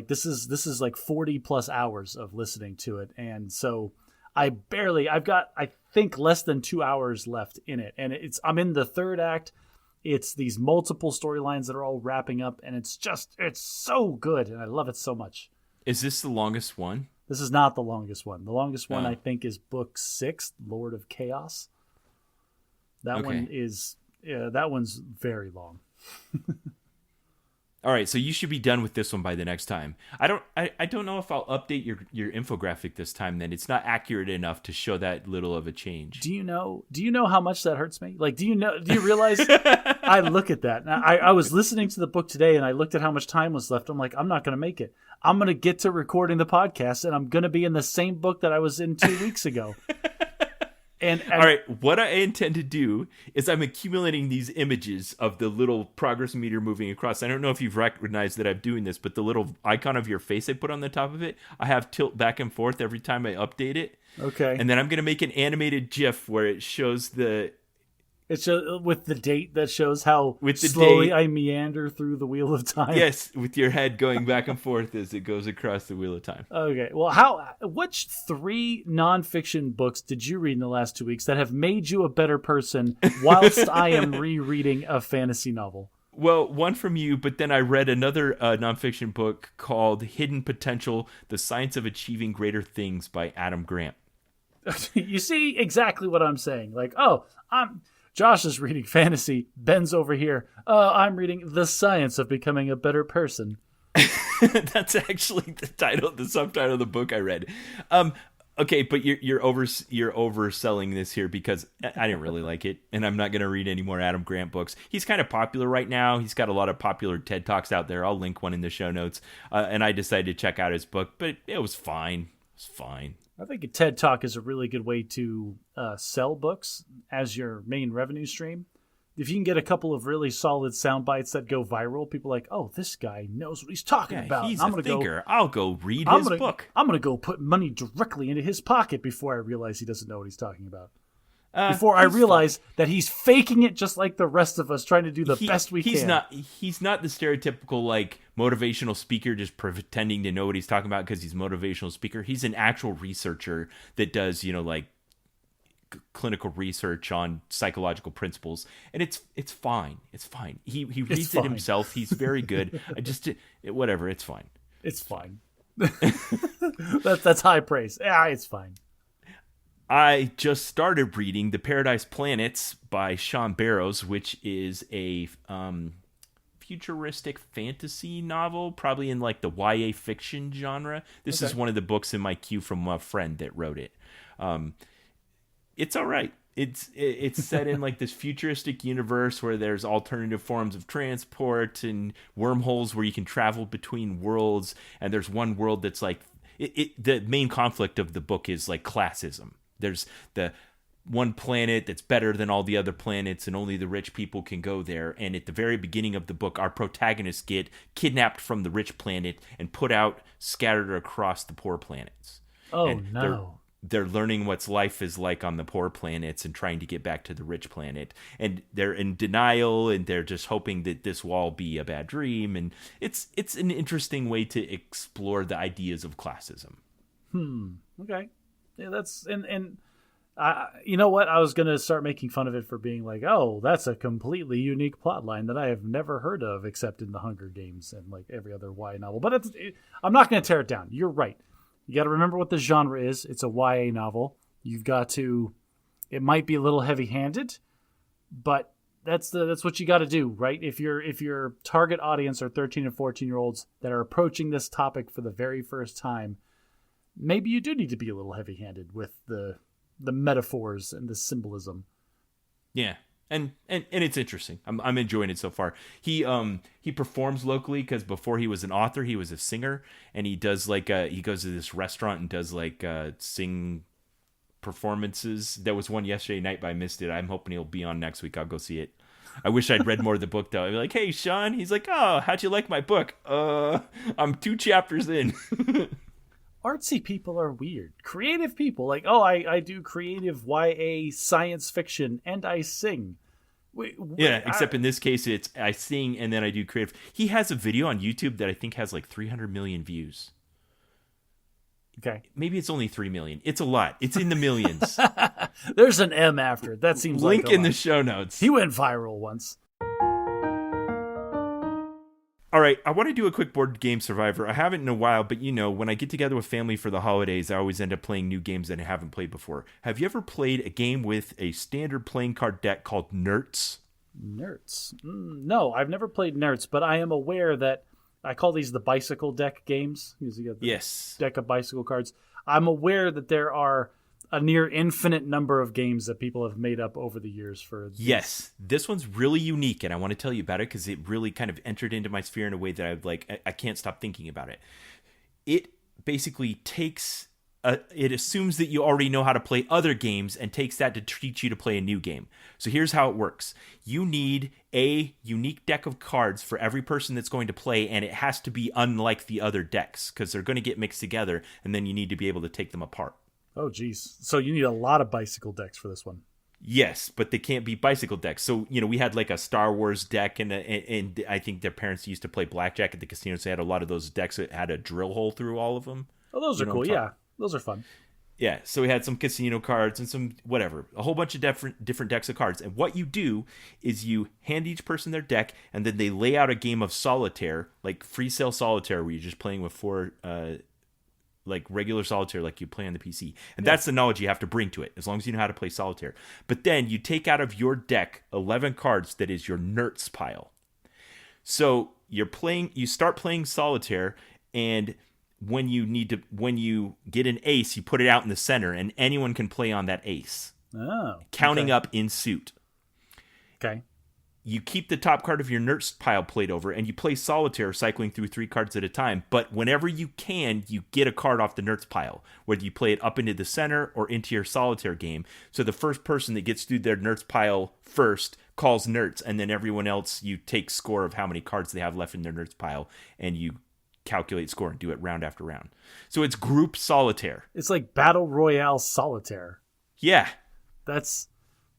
This is 40 plus hours of listening to it, and so I've got I think less than 2 hours left in it, and I'm in the third act. It's these multiple storylines that are all wrapping up, and it's so good, and I love it so much. Is this the longest one? This is not the longest one. The longest one I think is book 6, Lord of Chaos. That one's very long. All right, so you should be done with this one by the next time. I don't know if I'll update your infographic this time. Then it's not accurate enough to show that little of a change. Do you know how much that hurts me? Do you realize? I look at that. Now, I was listening to the book today, and I looked at how much time was left. I'm like, I'm not going to make it. I'm going to get to recording the podcast, and I'm going to be in the same book that I was in 2 weeks ago. And all right, what I intend to do is I'm accumulating these images of the little progress meter moving across. I don't know if you've recognized that I'm doing this, but the little icon of your face I put on the top of it, I have tilt back and forth every time I update it. Okay. And then I'm going to make an animated GIF where it shows It's with the date that shows how with the slowly date. I meander through the Wheel of Time. Yes, with your head going back and forth as it goes across the Wheel of Time. Okay. Well, which 3 nonfiction books did you read in the last 2 weeks that have made you a better person whilst I am rereading a fantasy novel? Well, one from you, but then I read another nonfiction book called Hidden Potential, The Science of Achieving Greater Things by Adam Grant. You see exactly what I'm saying. Josh is reading fantasy. Ben's over here. I'm reading The Science of Becoming a Better Person. That's actually the subtitle of the book I read. Okay, but you're overselling this here because I didn't really like it, and I'm not going to read any more Adam Grant books. He's kind of popular right now. He's got a lot of popular TED Talks out there. I'll link one in the show notes. And I decided to check out his book, but it was fine. It was fine. I think a TED Talk is a really good way to sell books as your main revenue stream. If you can get a couple of really solid sound bites that go viral, people are like, oh, this guy knows what he's talking about. He's I'm a thinker. I'll go read his book. I'm going to go put money directly into his pocket before I realize he doesn't know what he's talking about. Before I realize that he's faking it just like the rest of us, trying to do the best we can. He's not the stereotypical motivational speaker just pretending to know what he's talking about because he's a motivational speaker. He's an actual researcher that does clinical research on psychological principles, and it's fine. It's fine. He reads it himself. He's very good. Whatever. It's fine. It's fine. That's high praise. Yeah, it's fine. I just started reading The Paradise Planets by Sean Barrows, which is a futuristic fantasy novel, probably in the YA fiction genre. This is one of the books in my queue from a friend that wrote it. It's all right. It's set in this futuristic universe where there's alternative forms of transport and wormholes where you can travel between worlds. And there's one world that's the main conflict of the book is classism. There's the one planet that's better than all the other planets and only the rich people can go there. And at the very beginning of the book, our protagonists get kidnapped from the rich planet and put out scattered across the poor planets. Oh, and no. They're learning what life is like on the poor planets and trying to get back to the rich planet. And they're in denial and they're just hoping that this will all be a bad dream. And it's an interesting way to explore the ideas of classism. Okay. Yeah, that's and you know what? I was gonna start making fun of it for being oh, that's a completely unique plot line that I have never heard of except in the Hunger Games and every other YA novel. But I'm not gonna tear it down. You're right. You got to remember what the genre is. It's a YA novel. You've got to. It might be a little heavy-handed, but that's what you got to do, right? If your target audience are 13 and 14-year-olds that are approaching this topic for the very first time, maybe you do need to be a little heavy-handed with the metaphors and the symbolism. Yeah, and it's interesting. I'm enjoying it so far. He performs locally because before he was an author, he was a singer, and he does he goes to this restaurant and does sing performances. There was one yesterday night, but I missed it. I'm hoping he'll be on next week. I'll go see it. I wish I'd read more of the book, though. I'd be like, hey, Sean. He's like, oh, how'd you like my book? I'm 2 chapters in. Artsy people are weird. Creative people, like, oh, I do creative YA science fiction, and I sing. Except in this case, it's I sing and then I do creative. He has a video on YouTube that I think has like 300 million views. Okay. Maybe it's only 3 million. It's a lot. It's in the millions. There's an M after it. That seems Link like a in lot. the show notes. He went viral once. All right, I want to do a quick board game survivor. I haven't in a while, but when I get together with family for the holidays, I always end up playing new games that I haven't played before. Have you ever played a game with a standard playing card deck called Nerds? Nerds? No, I've never played Nerds, but I am aware that I call these the bicycle deck games. Because you got the deck of bicycle cards. I'm aware that there are a near infinite number of games that people have made up over the years for these. Yes, this one's really unique, and I want to tell you about it because it really kind of entered into my sphere in a way that I can't stop thinking about it. It basically takes it assumes that you already know how to play other games and takes that to teach you to play a new game. So here's how it works. You need a unique deck of cards for every person that's going to play, and it has to be unlike the other decks because they're going to get mixed together, and then you need to be able to take them apart. Oh, geez. So you need a lot of bicycle decks for this one. Yes, but they can't be bicycle decks. So, we had like a Star Wars deck, and I think their parents used to play blackjack at the casino, so they had a lot of those decks that had a drill hole through all of them. Oh, those are cool. Yeah, those are fun. Yeah, so we had some casino cards and some whatever, a whole bunch of different decks of cards. And what you do is you hand each person their deck, and then they lay out a game of solitaire, like free cell solitaire, where you're just playing with 4... like regular solitaire like you play on the PC. And that's the knowledge you have to bring to it, as long as you know how to play solitaire. But then you take out of your deck 11 cards that is your Nerds pile. So you start playing solitaire, and when you get an ace, you put it out in the center, and anyone can play on that ace. Oh. Counting up in suit. Okay. You keep the top card of your Nerds pile played over, and you play solitaire, cycling through 3 cards at a time. But whenever you can, you get a card off the Nerds pile, whether you play it up into the center or into your solitaire game. So the first person that gets through their Nerds pile first calls Nerds, and then everyone else, you take score of how many cards they have left in their Nerds pile, and you calculate score and do it round after round. So it's group solitaire. It's like Battle Royale solitaire. Yeah. That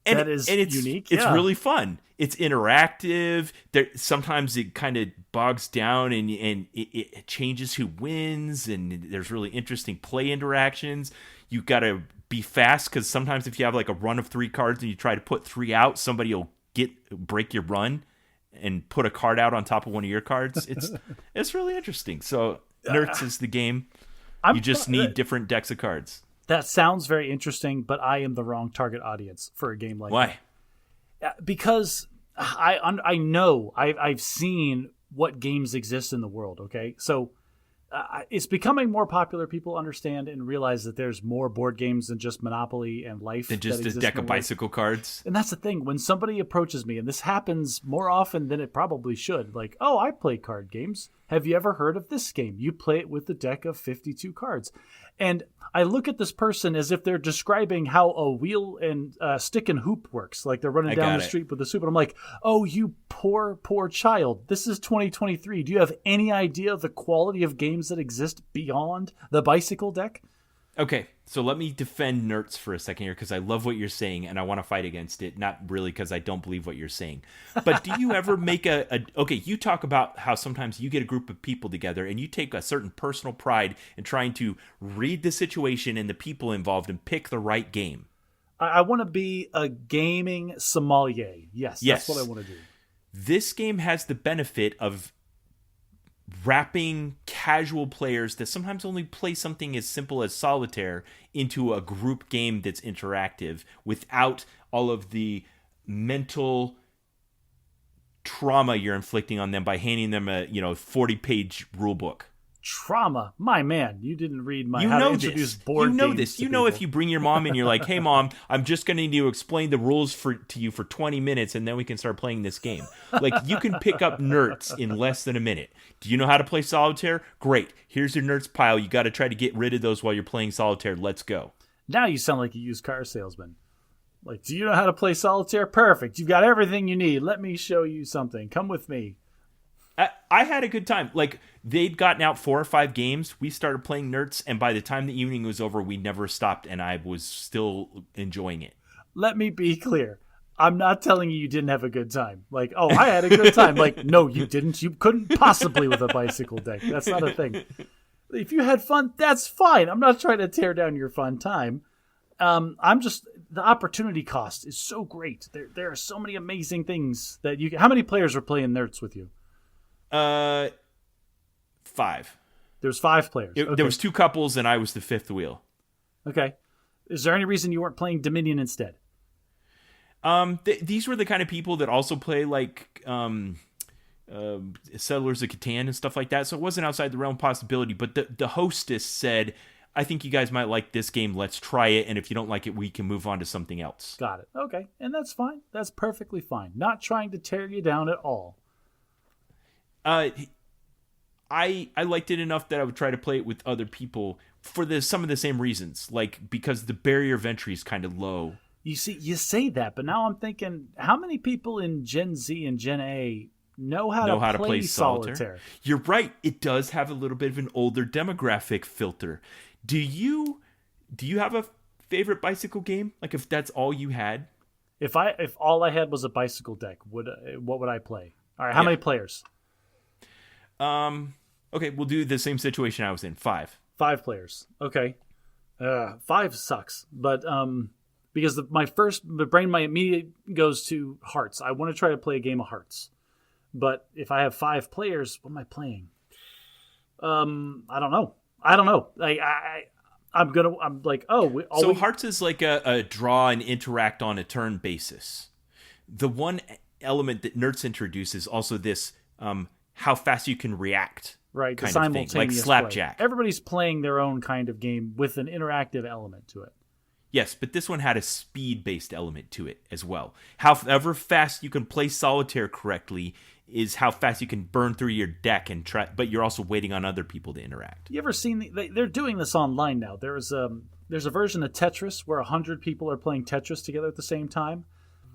is unique. It's really fun. It's interactive. Sometimes it kind of bogs down and it changes who wins, and there's really interesting play interactions. You got to be fast because sometimes if you have like a run of 3 cards and you try to put 3 out, somebody will break your run and put a card out on top of one of your cards. It's really interesting. So Nerds is the game. You just need different decks of cards. That sounds very interesting, but I am the wrong target audience for a game like that. Why? Because I know I've seen what games exist in the world. Okay, so it's becoming more popular. People understand and realize that there's more board games than just Monopoly and Life. Than just a deck of bicycle cards. And that's the thing. When somebody approaches me, and this happens more often than it probably should, like, oh, I play card games. Have you ever heard of this game? You play it with the deck of 52 cards. And I look at this person as if they're describing how a wheel and stick and hoop works. Like they're running down the street with the soup. And I'm like, oh, you poor, poor child. This is 2023. Do you have any idea of the quality of games that exist beyond the bicycle deck? Okay, so let me defend Nerds for a second here because I love what you're saying and I want to fight against it. Not really because I don't believe what you're saying. But do you ever make okay, you talk about how sometimes you get a group of people together and you take a certain personal pride in trying to read the situation and the people involved and pick the right game. I want to be a gaming sommelier. Yes, that's what I want to do. This game has the benefit of wrapping casual players that sometimes only play something as simple as solitaire into a group game that's interactive without all of the mental trauma you're inflicting on them by handing them a 40-page rule book. Trauma, my man! You didn't read my how to introduce board games. You know this. You know if you bring your mom and you're like, "Hey, mom, I'm just going to need to explain the rules to you for 20 minutes, and then we can start playing this game." Like you can pick up Nerds in less than a minute. Do you know how to play solitaire? Great. Here's your Nerds pile. You got to try to get rid of those while you're playing solitaire. Let's go. Now you sound like a used car salesman. Like, do you know how to play solitaire? Perfect. You've got everything you need. Let me show you something. Come with me. I had a good time. Like, they'd gotten out 4 or 5 games. We started playing Nerds, and by the time the evening was over, we never stopped, and I was still enjoying it. Let me be clear. I'm not telling you didn't have a good time. Like, oh, I had a good time. Like, no, you didn't. You couldn't possibly with a bicycle deck. That's not a thing. If you had fun, that's fine. I'm not trying to tear down your fun time. I'm just, the opportunity cost is so great. There are so many amazing things that you can. How many players are playing Nerds with you? 5. There's 5 players. Okay. There was 2 couples, and I was the 5th wheel. Okay. Is there any reason you weren't playing Dominion instead? These were the kind of people that also play like Settlers of Catan and stuff like that, so it wasn't outside the realm of possibility. But the hostess said, I think you guys might like this game. Let's try it, and if you don't like it, we can move on to something else. Got it. Okay, and that's fine. That's perfectly fine. Not trying to tear you down at all. I liked it enough that I would try to play it with other people for some of the same reasons, like because the barrier of entry is kind of low. You see, you say that, but now I'm thinking, how many people in Gen Z and Gen A know how to play solitaire? You're right. It does have a little bit of an older demographic filter. Do you have a favorite bicycle game? Like, if that's all you had? If all I had was a bicycle deck, what would I play? All right, how many players? Okay, we'll do the same situation I was in. 5. 5 players. Okay. 5 sucks, but because the brain my immediate goes to Hearts. I want to try to play a game of Hearts, but if I have 5 players, what am I playing? I don't know. Like I'm like, so Hearts is like a draw and interact on a turn basis. The one element that Nerds introduces also this how fast you can react. Right, kind the of thing, like slapjack. Play. Everybody's playing their own kind of game with an interactive element to it. Yes, but this one had a speed-based element to it as well. However fast you can play solitaire correctly is how fast you can burn through your deck and try. But you're also waiting on other people to interact. You ever seen? They're doing this online now. There's a version of Tetris where 100 people are playing Tetris together at the same time.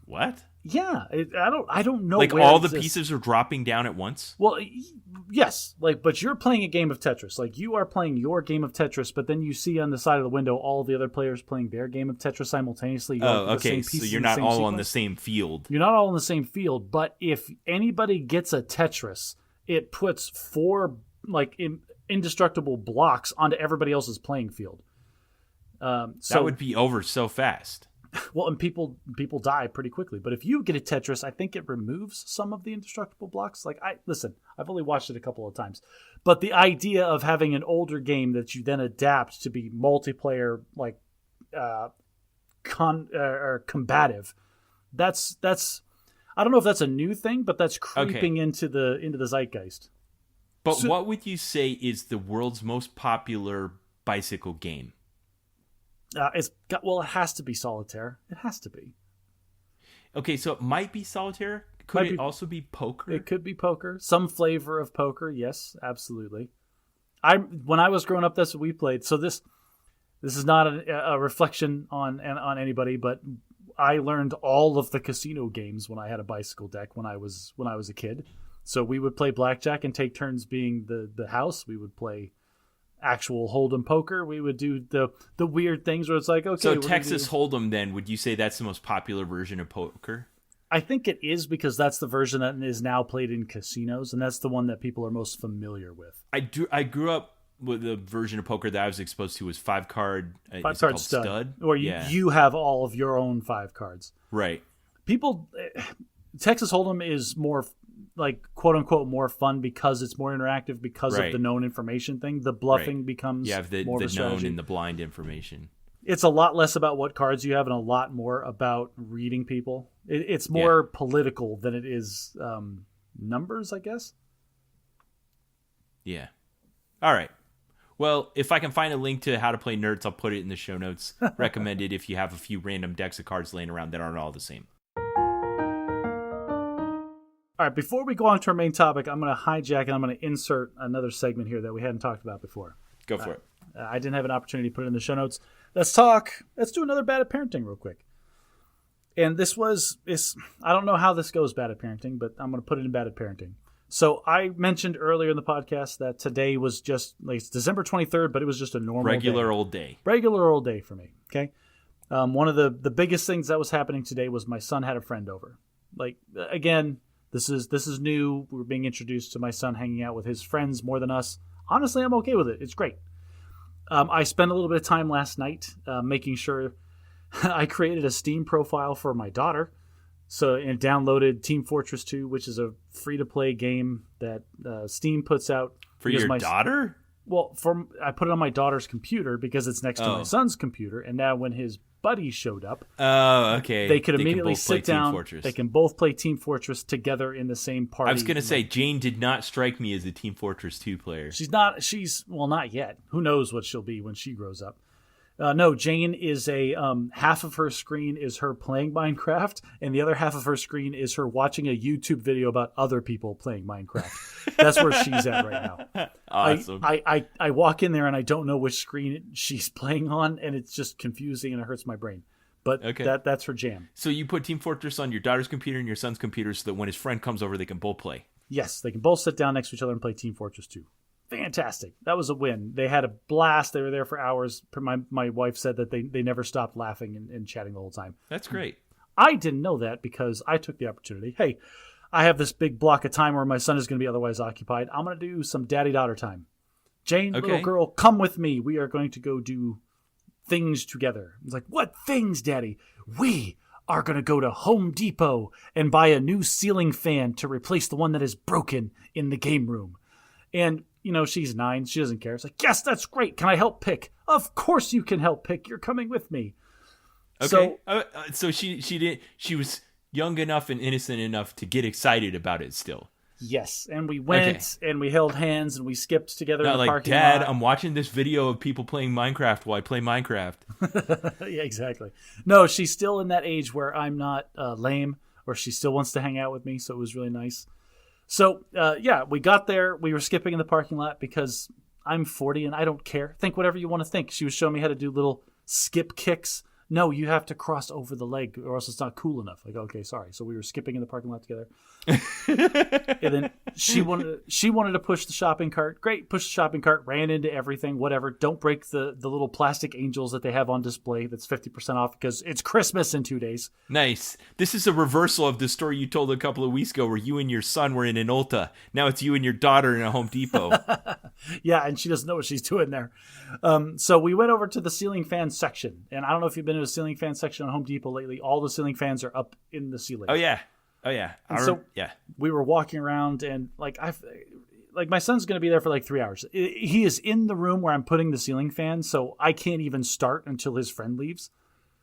What? Yeah, I don't know. Like all the pieces are dropping down at once? Well, yes. Like, but you're playing a game of Tetris. Like, you are playing your game of Tetris, but then you see on the side of the window all the other players playing their game of Tetris simultaneously. Oh, okay. So you're not all on the same field. You're not all on the same field, but if anybody gets a Tetris, it puts 4 indestructible blocks onto everybody else's playing field. So that would be over so fast. Well, and people die pretty quickly. But if you get a Tetris, I think it removes some of the indestructible blocks. Like, I've only watched it a couple of times. But the idea of having an older game that you then adapt to be multiplayer, like, or combative, that's I don't know if that's a new thing, but that's creeping into the zeitgeist. But what would you say is the world's most popular bicycle game? It has to be solitaire. It has to be. Okay, so it might be solitaire. Could it also be poker? It could be poker. Some flavor of poker. Yes, absolutely. When I was growing up, that's what we played. So this is not a reflection on anybody, but I learned all of the casino games when I had a bicycle deck when I was a kid. So we would play blackjack and take turns being the house. We would play actual Hold'em poker. We would do the weird things where it's like, okay. So Texas Hold'em, then, would you say that's the most popular version of poker? I think it is, because that's the version that is now played in casinos, and that's the one that people are most familiar with. I grew up with the version of poker that I was exposed to was 5-card. 5-card stud. Or you have all of your own 5 cards. Right. Texas Hold'em is more, like, quote unquote, more fun because it's more interactive because of the known information thing. The bluffing becomes more of a strategy. The known and the blind information. It's a lot less about what cards you have and a lot more about reading people. It's more political than it is numbers, I guess. Yeah. All right. Well, if I can find a link to how to play Nerds, I'll put it in the show notes. Recommended if you have a few random decks of cards laying around that aren't all the same. All right, before we go on to our main topic, I'm going to hijack and I'm going to insert another segment here that we hadn't talked about before. Go for it. I didn't have an opportunity to put it in the show notes. Let's do another bad at parenting real quick. And I don't know how this goes bad at parenting, but I'm going to put it in bad at parenting. So I mentioned earlier in the podcast that today was just like it's December 23rd, but it was just a normal regular old day. Regular old day for me. Okay. One of the biggest things that was happening today was my son had a friend over. Like, again, this is new. We're being introduced to my son hanging out with his friends more than us. Honestly, I'm okay with it. It's great. I spent a little bit of time last night making sure I created a Steam profile for my daughter. So, and downloaded Team Fortress 2, which is a free-to-play game that Steam puts out. For your daughter? Well, I put it on my daughter's computer because it's next to my son's computer. And now when his buddy showed up, okay, they could immediately sit down. They can both play Team Fortress together in the same party. I was going to say, Jane did not strike me as a Team Fortress 2 player. Well, not yet. Who knows what she'll be when she grows up. No, Jane is half of her screen is her playing Minecraft, and the other half of her screen is her watching a YouTube video about other people playing Minecraft. That's where she's at right now. Awesome. I walk in there and I don't know which screen she's playing on, and it's just confusing and it hurts my brain. But okay. That's her jam. So you put Team Fortress on your daughter's computer and your son's computer so that when his friend comes over, they can both play. Yes, they can both sit down next to each other and play Team Fortress 2. Fantastic. That was a win. They had a blast. They were there for hours. My wife said that they never stopped laughing and chatting the whole time. That's great. I didn't know that because I took the opportunity. Hey, I have this big block of time where my son is going to be otherwise occupied. I'm going to do some daddy-daughter time. Jane, little girl, come with me. We are going to go do things together. It's like, what things, Daddy? We are going to go to Home Depot and buy a new ceiling fan to replace the one that is broken in the game room. And she's 9. She doesn't care. It's like, yes, that's great. Can I help pick? Of course you can help pick. You're coming with me. Okay. So she was young enough and innocent enough to get excited about it still. Yes. And we went and we held hands and we skipped together in the parking Dad, lot. I'm watching this video of people playing Minecraft while I play Minecraft. Yeah, exactly. No, she's still in that age where I'm not lame, or she still wants to hang out with me. So it was really nice. So, we got there. We were skipping in the parking lot because I'm 40 and I don't care. Think whatever you want to think. She was showing me how to do little skip kicks. No, you have to cross over the leg or else it's not cool enough. Like, okay, sorry. So we were skipping in the parking lot together. And then she wanted to push the shopping cart. Great. Push the shopping cart, ran into everything, whatever. Don't break the little plastic angels that they have on display. That's 50% off because it's Christmas in 2 days. Nice. This is a reversal of the story you told a couple of weeks ago where you and your son were in an Ulta. Now it's you and your daughter in a Home Depot. Yeah, and she doesn't know what she's doing there. So we went over to the ceiling fan section. And I don't know if you've been to a ceiling fan section on Home Depot lately. All the ceiling fans are up in the ceiling. Oh, yeah. We were walking around and my son's going to be there for like 3 hours. He is in the room where I'm putting the ceiling fan, so I can't even start until his friend leaves.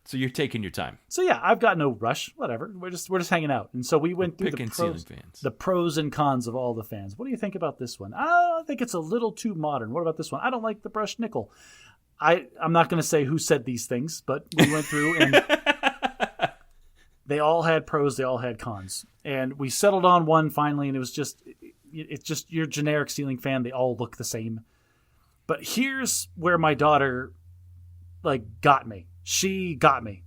So you're taking your time. So yeah, I've got no rush. Whatever. We're just hanging out. And so we went through the pros and cons of all the fans. What do you think about this one? I think it's a little too modern. What about this one? I don't like the brushed nickel. I'm not going to say who said these things, but we went through and they all had pros, they all had cons. And we settled on one finally, and it's just your generic ceiling fan. They all look the same. But here's where my daughter got me. She got me.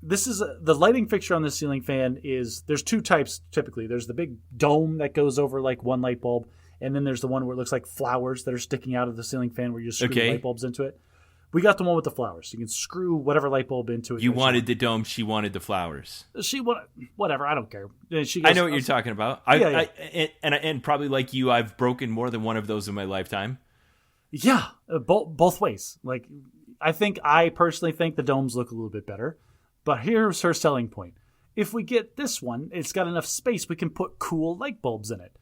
This is the lighting fixture on this ceiling fan there's two types typically. There's the big dome that goes over like one light bulb, and then there's the one where it looks like flowers that are sticking out of the ceiling fan where you screw light bulbs into it. We got the one with the flowers. You can screw whatever light bulb into it. You wanted the dome. She wanted the flowers. She wanted whatever. I don't care. She goes, I know what you're talking about. And probably like you, I've broken more than one of those in my lifetime. Yeah, both ways. I personally think the domes look a little bit better. But here's her selling point. If we get this one, it's got enough space, we can put cool light bulbs in it.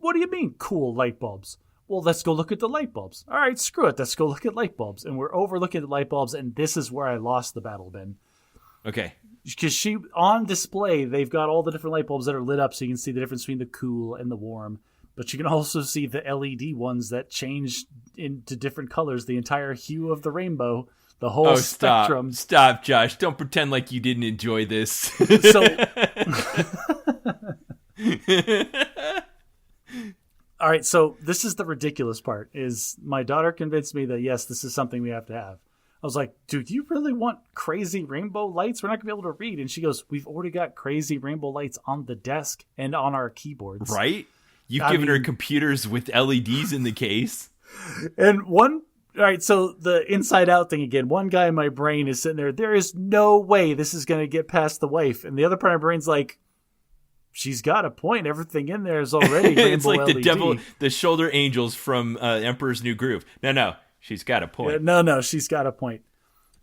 What do you mean, cool light bulbs? Well, let's go look at the light bulbs. All right, screw it. Let's go look at light bulbs. And we're over looking at light bulbs, and this is where I lost the battle, Ben. Okay. Because on display, they've got all the different light bulbs that are lit up, so you can see the difference between the cool and the warm. But you can also see the LED ones that change into different colors, the entire hue of the rainbow. The whole spectrum. Stop, Josh. Don't pretend like you didn't enjoy this. So, all right. So this is the ridiculous part. Is my daughter convinced me that yes, this is something we have to have. I was like, dude, you really want crazy rainbow lights? We're not going to be able to read. And she goes, we've already got crazy rainbow lights on the desk and on our keyboards. Right? You've given her computers with LEDs in the case. And all right, so the inside out thing again, one guy in my brain is sitting there is no way this is going to get past the wife. And the other part of my brain's like, she's got a point. Everything in there is already rainbow It's like LED. the devil, the shoulder angels from Emperor's New Groove. No, she's got a point. No, she's got a point.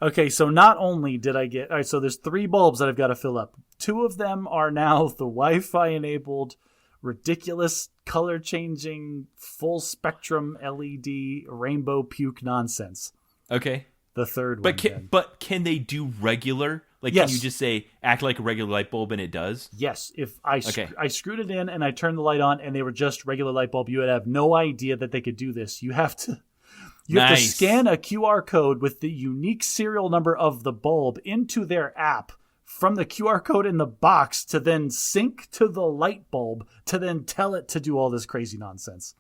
Okay, so not only did I get... All right, so there's 3 bulbs that I've got to fill up. 2 of them are now the Wi-Fi-enabled, ridiculous, color-changing, full-spectrum LED rainbow puke nonsense. Okay. The third one. But can they do regular? Like, yes. Can you just say, act like a regular light bulb and it does? Yes. If I screwed it in and I turned the light on and they were just regular light bulb, you would have no idea that they could do this. You have to scan a QR code with the unique serial number of the bulb into their app from the QR code in the box to then sync to the light bulb to then tell it to do all this crazy nonsense.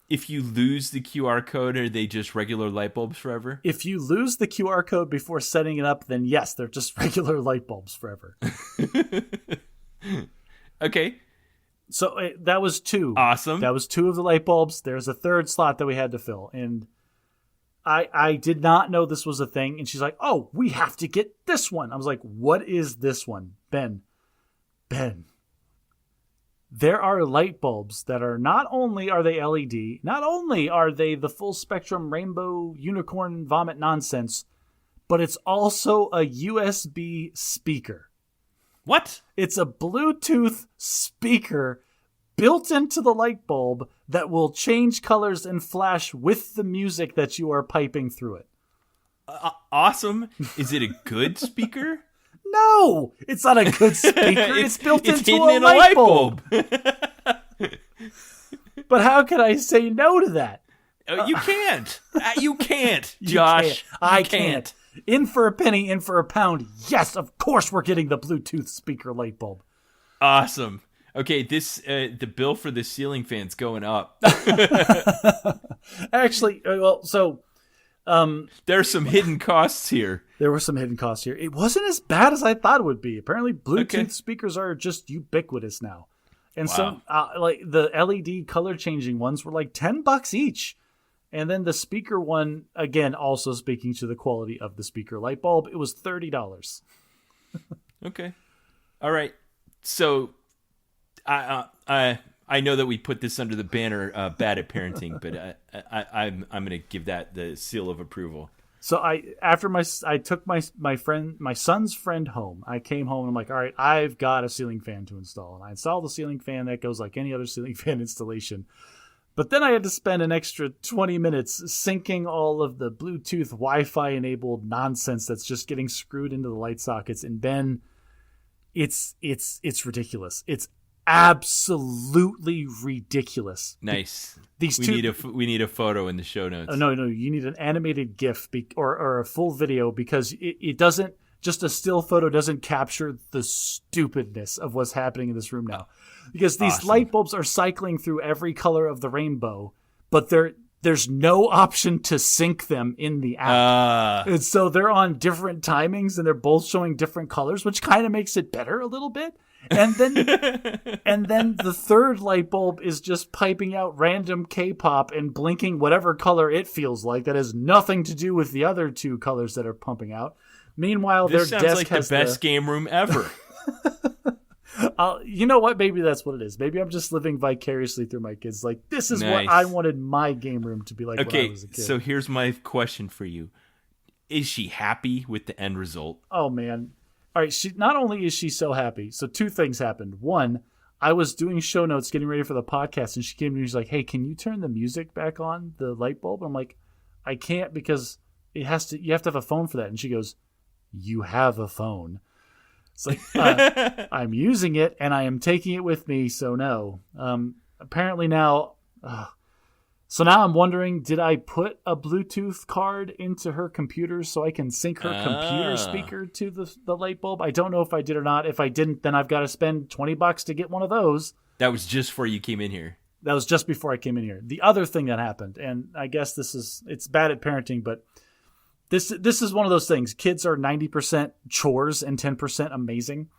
If you lose the QR code, are they just regular light bulbs forever? If you lose the QR code before setting it up, then yes, they're just regular light bulbs forever. Okay. So that was 2. Awesome. That was 2 of the light bulbs. There's a third slot that we had to fill. And I did not know this was a thing. And she's like, oh, we have to get this one. I was like, what is this one? Ben. There are light bulbs that are not only are they LED, not only are they the full spectrum rainbow unicorn vomit nonsense, but it's also a USB speaker. What? It's a Bluetooth speaker built into the light bulb that will change colors and flash with the music that you are piping through it. Awesome. Is it a good speaker? No, it's not a good speaker. It's built into hidden a in light bulb. But how can I say no to that? You can't. You can't, Josh. I can't. In for a penny, in for a pound. Yes, of course we're getting the Bluetooth speaker light bulb. Awesome. Okay, the bill for the ceiling fan's going up. Actually, there's some hidden costs here. There were some hidden costs here. It wasn't as bad as I thought it would be. Apparently, Bluetooth speakers are just ubiquitous now. And so, like the LED color changing ones were like $10 each. And then the speaker one, again, also speaking to the quality of the speaker light bulb, it was $30. Okay. All right. So, I know that we put this under the banner bad at parenting, but I'm going to give that the seal of approval. So I took my son's friend home. I came home and I'm like, all right, I've got a ceiling fan to install. And I installed the ceiling fan that goes like any other ceiling fan installation. But then I had to spend an extra 20 minutes syncing all of the Bluetooth Wi-Fi enabled nonsense that's just getting screwed into the light sockets. And Ben, it's ridiculous. It's absolutely ridiculous. Nice. We need a photo in the show notes. No, you need an animated GIF or a full video because it doesn't. Just a still photo doesn't capture the stupidness of what's happening in this room now. Because these light bulbs are cycling through every color of the rainbow, but there's no option to sync them in the app. And so they're on different timings and they're both showing different colors, which kind of makes it better a little bit. And then the third light bulb is just piping out random K-pop and blinking whatever color it feels like that has nothing to do with the other 2 colors that are pumping out. Meanwhile, this their sounds desk like has the best game room ever. You know what? Maybe that's what it is. Maybe I'm just living vicariously through my kids. Like, this is what I wanted my game room to be like when I was a kid. So here's my question for you. Is she happy with the end result? Oh, man. All right, not only is she so happy, so 2 things happened. One, I was doing show notes, getting ready for the podcast, and she came to me and she's like, hey, can you turn the music back on, the light bulb? I'm like, I can't because you have to have a phone for that. And she goes, you have a phone. It's like, I'm using it and I am taking it with me, so no. Apparently now... So now I'm wondering, did I put a Bluetooth card into her computer so I can sync her computer speaker to the light bulb? I don't know if I did or not. If I didn't, then I've got to spend $20 to get one of those. That was just before you came in here. That was just before I came in here. The other thing that happened, and I guess it's bad at parenting, but This is one of those things. Kids are 90% chores and 10% amazing.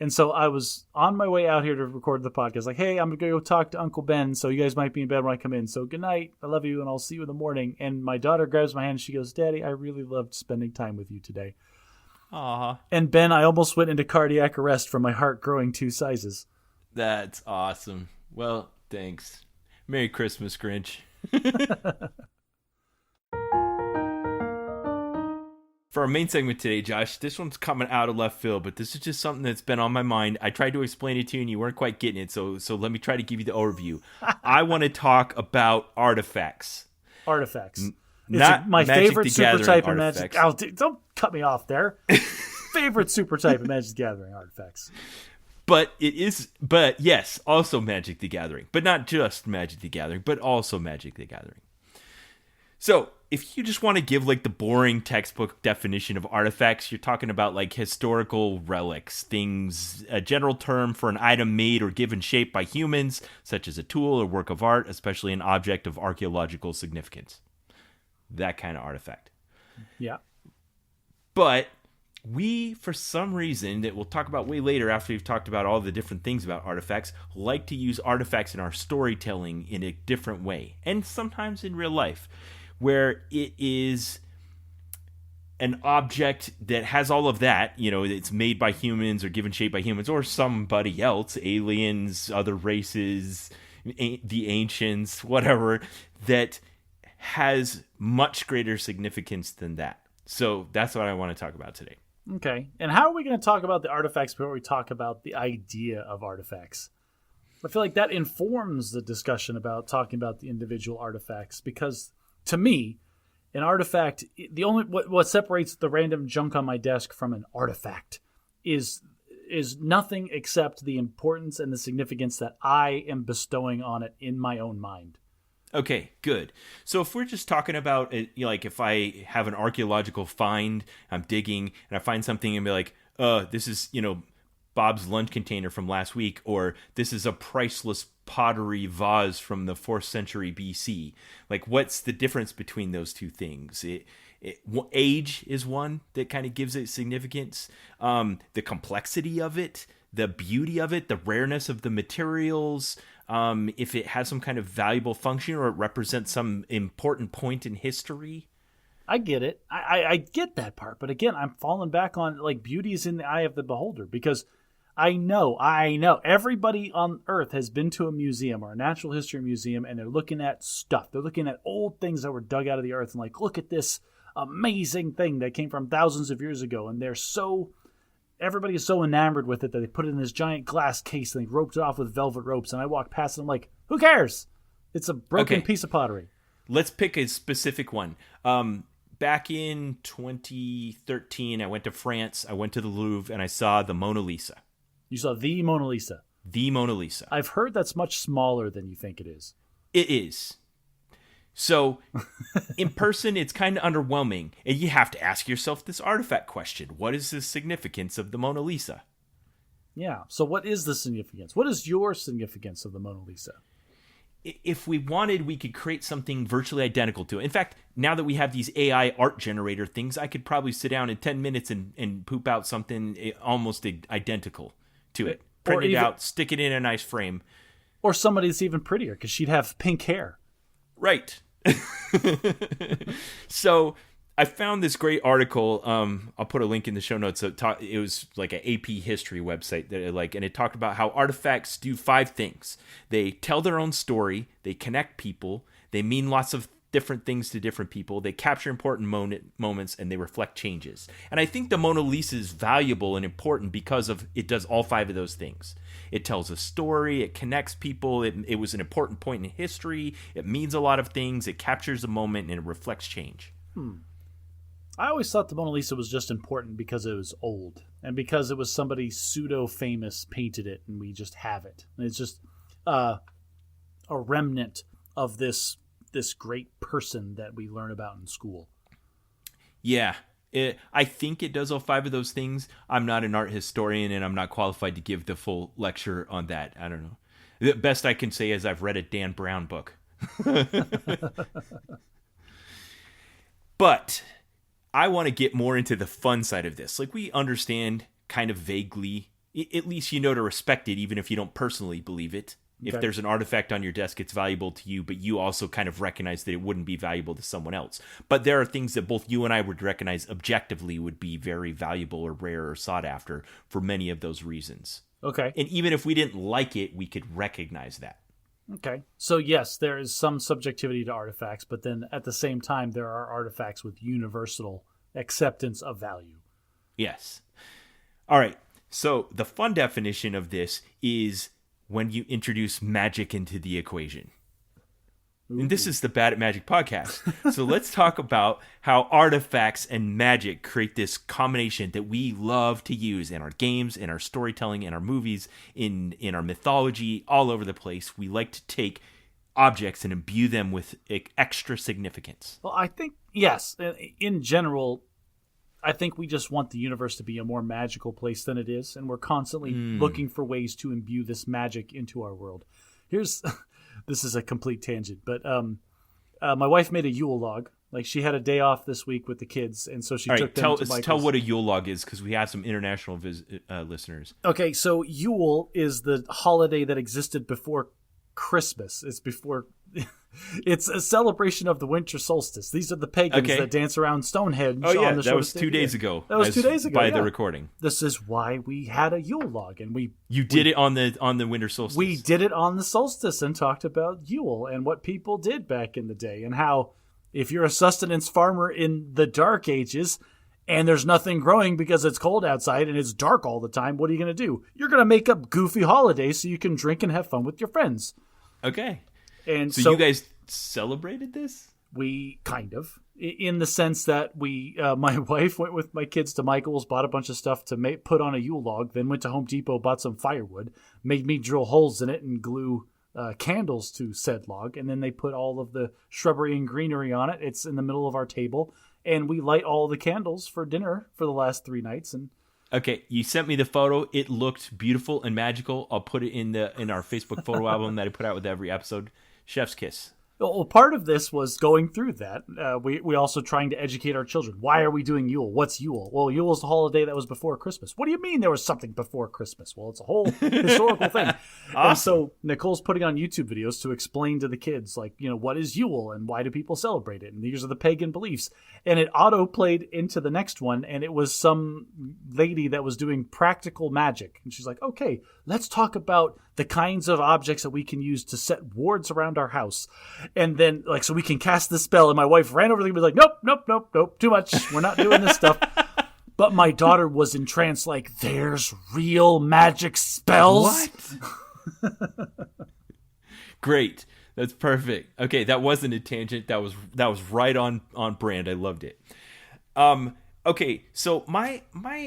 And so I was on my way out here to record the podcast. Like, hey, I'm going to go talk to Uncle Ben. So you guys might be in bed when I come in. So good night. I love you. And I'll see you in the morning. And my daughter grabs my hand. And she goes, Daddy, I really loved spending time with you today. Aw. And Ben, I almost went into cardiac arrest from my heart growing 2 sizes. That's awesome. Well, thanks. Merry Christmas, Grinch. For our main segment today, Josh, this one's coming out of left field, but this is just something that's been on my mind. I tried to explain it to you, and you weren't quite getting it, so let me try to give you the overview. I want to talk about artifacts. Artifacts. Not my Magic favorite the super Gathering type in artifacts. Magic. Oh, don't cut me off there. Favorite super type in Magic the Gathering artifacts. But yes, also Magic the Gathering. But not just Magic the Gathering, but also Magic the Gathering. So, if you just want to give like the boring textbook definition of artifacts, you're talking about like historical relics, things, a general term for an item made or given shape by humans, such as a tool or work of art, especially an object of archaeological significance. That kind of artifact. Yeah. But we, for some reason, that we'll talk about way later after we've talked about all the different things about artifacts, like to use artifacts in our storytelling in a different way, and sometimes in real life, where it is an object that has all of that, it's made by humans or given shape by humans or somebody else, aliens, other races, the ancients, whatever, that has much greater significance than that. So that's what I want to talk about today. Okay. And how are we going to talk about the artifacts before we talk about the idea of artifacts? I feel like that informs the discussion about talking about the individual artifacts, because to me, an artifact, the only what separates the random junk on my desk from an artifact is nothing except the importance and the significance that I am bestowing on it in my own mind. Okay, good. So if we're just talking about it, like if I have an archaeological find, I'm digging and I find something and be like, this is, Bob's lunch container from last week, or this is a priceless pottery vase from the 4th century BC. Like, what's the difference between those two things? Age is one that kind of gives it significance. The complexity of it, the beauty of it, the rareness of the materials, if it has some kind of valuable function or it represents some important point in history. I get it. I get that part. But again, I'm falling back on like beauty is in the eye of the beholder, because I know everybody on Earth has been to a museum or a natural history museum, and they're looking at stuff. They're looking at old things that were dug out of the earth and like, look at this amazing thing that came from thousands of years ago. And everybody is so enamored with it that they put it in this giant glass case and they roped it off with velvet ropes. And I walk past and I'm like, who cares? It's a broken piece of pottery. Let's pick a specific one. Back in 2013, I went to France. I went to the Louvre and I saw the Mona Lisa. You saw the Mona Lisa. The Mona Lisa. I've heard that's much smaller than you think it is. It is. So, in person, it's kind of underwhelming. And you have to ask yourself this artifact question. What is the significance of the Mona Lisa? Yeah. So what is the significance? What is your significance of the Mona Lisa? If we wanted, we could create something virtually identical to it. In fact, now that we have these AI art generator things, I could probably sit down in 10 minutes and poop out something almost identical to it. Print it out, stick it in a nice frame. Or somebody that's even prettier, because she'd have pink hair. Right. So I found this great article. I'll put a link in the show notes. It was like an AP history website and it talked about how artifacts do 5 things. They tell their own story. They connect people. They mean lots of different things to different people. They capture important moments, and they reflect changes. And I think the Mona Lisa is valuable and important because it does all 5 of those things. It tells a story. It connects people. It was an important point in history. It means a lot of things. It captures a moment, and it reflects change. I always thought the Mona Lisa was just important because it was old and because it was somebody pseudo-famous painted it, and we just have it. And it's just a remnant of this great person that we learn about in school. Yeah. I think it does all 5 of those things. I'm not an art historian, and I'm not qualified to give the full lecture on that. I don't know. The best I can say is I've read a Dan Brown book. But I want to get more into the fun side of this. Like, we understand kind of vaguely, at least you know to respect it, even if you don't personally believe it. Okay. If there's an artifact on your desk, it's valuable to you, but you also kind of recognize that it wouldn't be valuable to someone else. But there are things that both you and I would recognize objectively would be very valuable or rare or sought after for many of those reasons. Okay. And even if we didn't like it, we could recognize that. Okay. So yes, there is some subjectivity to artifacts, but then at the same time, there are artifacts with universal acceptance of value. Yes. All right. So the fun definition of this is when you introduce magic into the equation. Ooh. And this is the Bad at Magic podcast. So let's talk about how artifacts and magic create this combination that we love to use in our games, in our storytelling, in our movies, in our mythology, all over the place. We like to take objects and imbue them with extra significance. Well, I think, yes, in general, I think we just want the universe to be a more magical place than it is, and we're constantly looking for ways to imbue this magic into our world. This is a complete tangent, but my wife made a Yule log. Like, she had a day off this week with the kids, and so she took them to Michael's. Tell what a Yule log is, because we have some international listeners. Okay, so Yule is the holiday that existed before Christmas. It's a celebration of the winter solstice. These are the pagans that dance around Stonehenge. Oh yeah, that was 2 days ago. That was 2 days ago by the recording. This is why we had a Yule log, and you did it on the winter solstice. We did it on the solstice and talked about Yule and what people did back in the day, and how if you're a sustenance farmer in the Dark Ages and there's nothing growing because it's cold outside and it's dark all the time, what are you going to do? You're going to make up goofy holidays so you can drink and have fun with your friends. Okay. And so you guys celebrated this? We kind of, in the sense that my wife went with my kids to Michael's, bought a bunch of stuff to put on a Yule log, then went to Home Depot, bought some firewood, made me drill holes in it and glue candles to said log, and then they put all of the shrubbery and greenery on it. It's in the middle of our table, and we light all the candles for dinner for the last 3 nights. And okay, you sent me the photo. It looked beautiful and magical. I'll put it in our Facebook photo album that I put out with every episode. Chef's kiss. Well, part of this was going through that. We also trying to educate our children. Why are we doing Yule? What's Yule? Well, Yule is the holiday that was before Christmas. What do you mean there was something before Christmas? Well, it's a whole historical thing. Awesome. And so Nicole's putting on YouTube videos to explain to the kids, like, what is Yule and why do people celebrate it? And these are the pagan beliefs. And it auto-played into the next one, and it was some lady that was doing practical magic. And she's like, okay, let's talk about the kinds of objects that we can use to set wards around our house. And then, so we can cast the spell. And my wife ran over to me and was like, nope, too much. We're not doing this stuff. But my daughter was entranced, like, there's real magic spells. What? Great. That's perfect. Okay, that wasn't a tangent. That was right on brand. I loved it. Okay, so my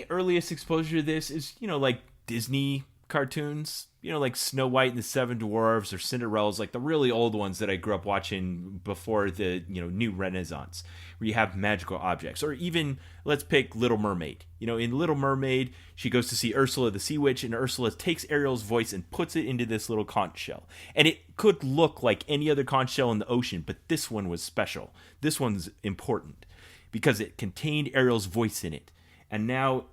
earliest exposure to this is, like Disney cartoons, like Snow White and the Seven Dwarfs or Cinderella's, like the really old ones that I grew up watching before the, new Renaissance, where you have magical objects. Or even, let's pick Little Mermaid. In Little Mermaid, she goes to see Ursula the Sea Witch, and Ursula takes Ariel's voice and puts it into this little conch shell. And it could look like any other conch shell in the ocean, but this one was special. This one's important because it contained Ariel's voice in it. And now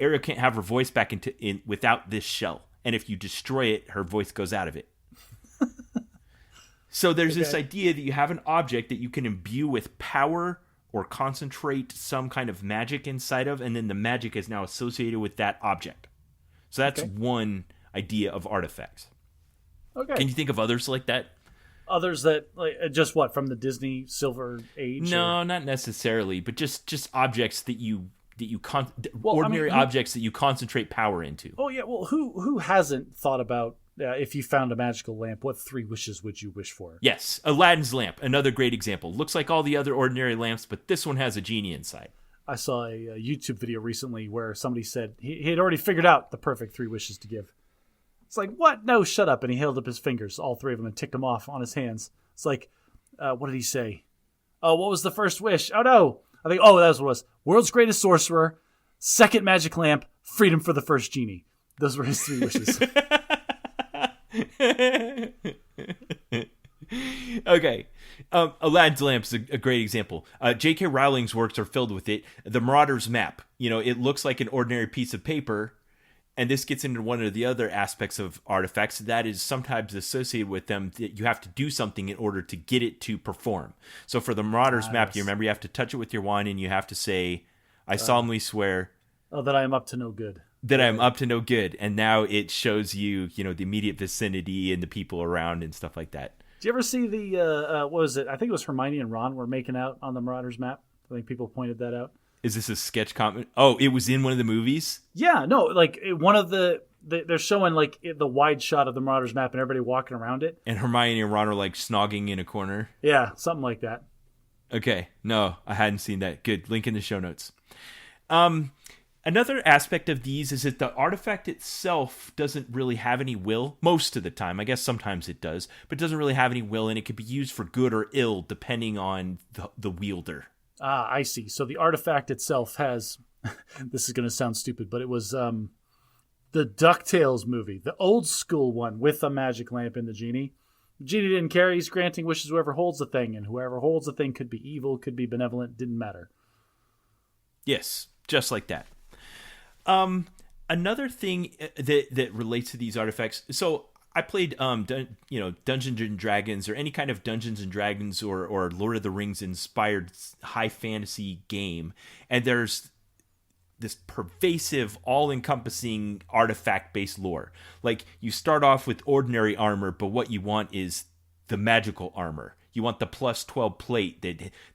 Ariel can't have her voice back in without this shell. And if you destroy it, her voice goes out of it. So there's this idea that you have an object that you can imbue with power or concentrate some kind of magic inside of, and then the magic is now associated with that object. So that's one idea of artifacts. Okay. Can you think of others like that? Others that, just what, from the Disney Silver Age? No, not necessarily, but just objects that objects that you concentrate power into. Oh yeah, well, who hasn't thought about if you found a magical lamp, what 3 wishes would you wish for? Yes, Aladdin's lamp, another great example. Looks like all the other ordinary lamps, but this one has a genie inside. I saw a YouTube video recently where somebody said he had already figured out the perfect 3 wishes to give. It's like, what? No, shut up. And he held up his fingers, all 3 of them, and ticked them off on his hands. It's like, what did he say? Oh, what was the first wish? Oh no. I think, that was what it was. World's greatest sorcerer, second magic lamp, freedom for the first genie. Those were his 3 wishes. Okay. Aladdin's Lamp is a great example. J.K. Rowling's works are filled with it. The Marauder's Map, it looks like an ordinary piece of paper, and this gets into one of the other aspects of artifacts that is sometimes associated with them that you have to do something in order to get it to perform. So for the Marauder's Map, do you remember you have to touch it with your wand and you have to say, I solemnly swear. Oh, that I am up to no good. That I am up to no good. And now it shows you, the immediate vicinity and the people around and stuff like that. Did you ever see the, what was it? I think it was Hermione and Ron were making out on the Marauder's Map. I think people pointed that out. Is this a sketch comment? Oh, it was in one of the movies? Yeah, no, like one of they're showing like the wide shot of the Marauder's Map and everybody walking around it. And Hermione and Ron are like snogging in a corner? Yeah, something like that. Okay, no, I hadn't seen that. Good, link in the show notes. Another aspect of these is that the artifact itself doesn't really have any will most of the time. I guess sometimes it does, but it doesn't really have any will, and it could be used for good or ill depending on the wielder. Ah, I see. So the artifact itself has, this is going to sound stupid, but it was the DuckTales movie, the old school one with a magic lamp and the genie. The genie didn't care. He's granting wishes whoever holds the thing, and whoever holds the thing could be evil, could be benevolent, didn't matter. Yes, just like that. Another thing that relates to these artifacts. So I played, Dungeons and Dragons or any kind of Dungeons and Dragons or Lord of the Rings inspired high fantasy game. And there's this pervasive, all-encompassing artifact-based lore. Like, you start off with ordinary armor, but what you want is the magical armor. You want the plus 12 plate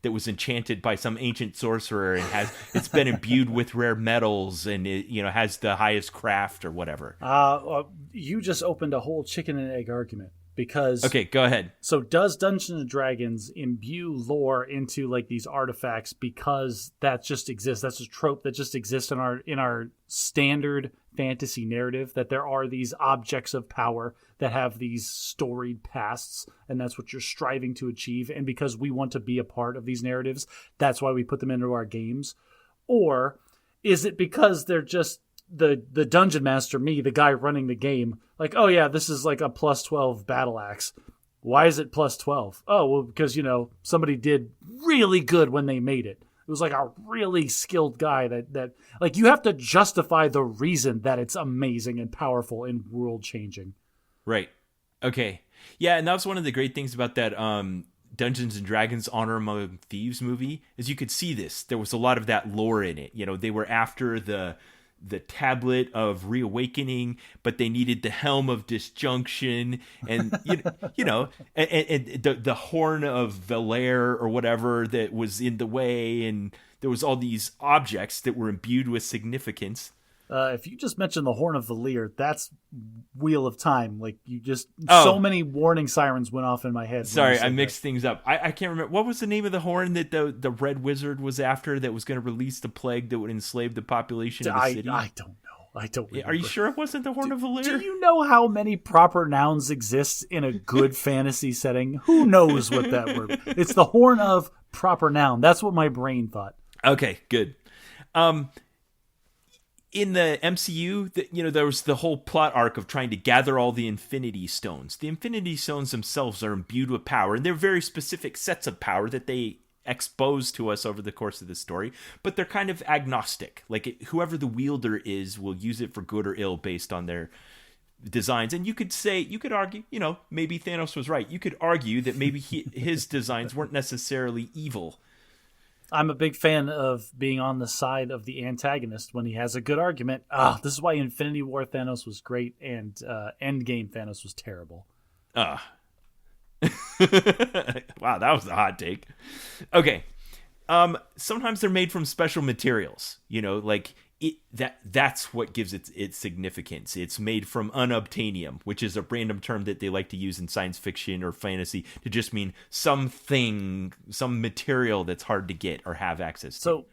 that was enchanted by some ancient sorcerer and it's been imbued with rare metals and it has the highest craft or whatever. You just opened a whole chicken and egg argument because okay, go ahead. So does Dungeons and Dragons imbue lore into like these artifacts because that just exists? That's a trope that just exists in our standard fantasy narrative, that there are these objects of power that have these storied pasts, and that's what you're striving to achieve. And because we want to be a part of these narratives, that's why we put them into our games. Or is it because they're just the dungeon master, me, the guy running the game, like, oh yeah, this is like a plus 12 battle axe. Why is it plus 12? Oh, well, because, somebody did really good when they made it. It was like a really skilled guy that like you have to justify the reason that it's amazing and powerful and world changing. Right. Okay. Yeah, and that was one of the great things about that Dungeons and Dragons Honor Among Thieves movie is you could see this. There was a lot of that lore in it. They were after the tablet of reawakening, but they needed the helm of disjunction and and the horn of Valere or whatever that was in the way, and there was all these objects that were imbued with significance. If you just mentioned the horn of Valere, that's Wheel of Time. Like so many warning sirens went off in my head. Sorry, I mixed things up. I can't remember. What was the name of the horn that the Red Wizard was after that was going to release the plague that would enslave the population of the city? I don't know. I don't remember. Are you sure it wasn't the horn of Valere? Do you know how many proper nouns exist in a good fantasy setting? Who knows what that word? It's the horn of proper noun. That's what my brain thought. Okay, good. In the MCU, there was the whole plot arc of trying to gather all the Infinity Stones. The Infinity Stones themselves are imbued with power, and they're very specific sets of power that they expose to us over the course of the story, but they're kind of agnostic. Like, whoever the wielder is will use it for good or ill based on their designs. And you could argue, maybe Thanos was right. You could argue that maybe his designs weren't necessarily evil. I'm a big fan of being on the side of the antagonist when he has a good argument. This is why Infinity War Thanos was great and Endgame Thanos was terrible. Wow, that was a hot take. Okay. Sometimes they're made from special materials, like that's what gives it its significance. It's made from unobtainium, which is a random term that they like to use in science fiction or fantasy to just mean some material that's hard to get or have access to. So,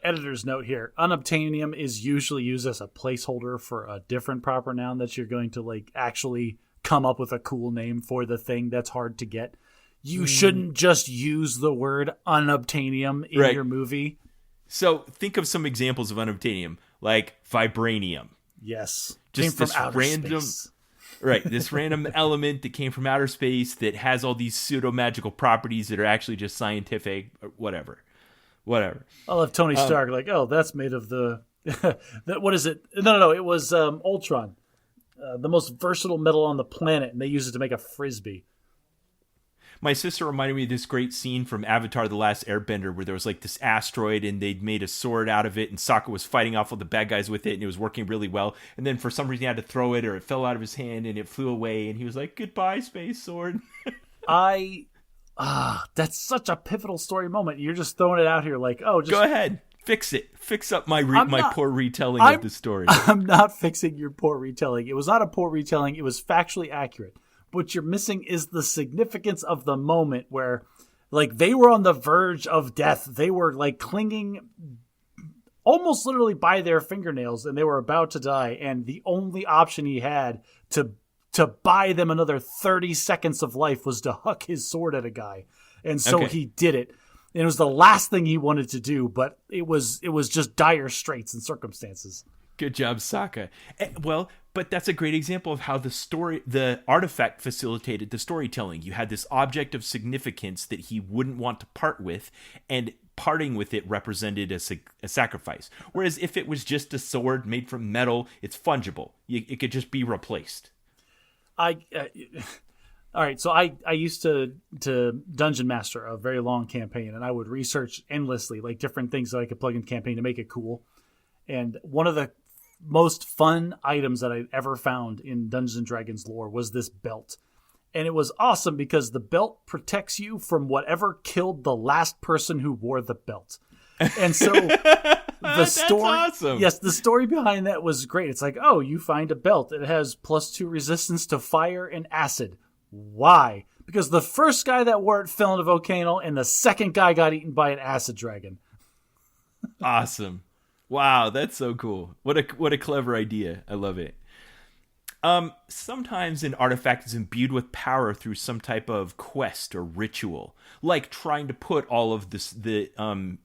editor's note here. Unobtainium is usually used as a placeholder for a different proper noun that you're going to actually come up with a cool name for the thing that's hard to get. You shouldn't just use the word unobtainium in your movie. So think of some examples of unobtainium, like vibranium. Yes. Just came this from outer random space. Right, this random element that came from outer space that has all these pseudo-magical properties that are actually just scientific, or whatever. I love Tony Stark, like, oh, that's made of the... what is it? No, it was Ultron. The most versatile metal on the planet, and they use it to make a frisbee. My sister reminded me of this great scene from Avatar: The Last Airbender where there was like this asteroid and they'd made a sword out of it and Sokka was fighting off all the bad guys with it and it was working really well. And then for some reason he had to throw it or it fell out of his hand and it flew away and he was like, goodbye, space sword. That's such a pivotal story moment. You're just throwing it out here like, oh, just... Go ahead. Fix it. Fix up my poor retelling of the story. I'm not fixing your poor retelling. It was not a poor retelling. It was factually accurate. What you're missing is the significance of the moment where, like, they were on the verge of death. They were, like, clinging almost literally by their fingernails, and they were about to die. And the only option he had to buy them another 30 seconds of life was to huck his sword at a guy. And so he did it. And it was the last thing he wanted to do, but it was just dire straits and circumstances. Good job, Sokka. Well, but that's a great example of how the artifact facilitated the storytelling. You had this object of significance that he wouldn't want to part with, and parting with it represented a sacrifice. Whereas if it was just a sword made from metal, it's fungible. It could just be replaced. All right, so I used to Dungeon Master a very long campaign, and I would research endlessly, like different things that I could plug in the campaign to make it cool. And one of the most fun items that I ever found in Dungeons & Dragons lore was this belt. And it was awesome because the belt protects you from whatever killed the last person who wore the belt. And so the story, awesome. Yes, the story behind that was great. It's like, oh, you find a belt. It has +2 resistance to fire and acid. Why? Because the first guy that wore it fell in a volcano and the second guy got eaten by an acid dragon. Awesome. Wow, that's so cool. What a clever idea. I love it. Sometimes an artifact is imbued with power through some type of quest or ritual, like trying to put all of the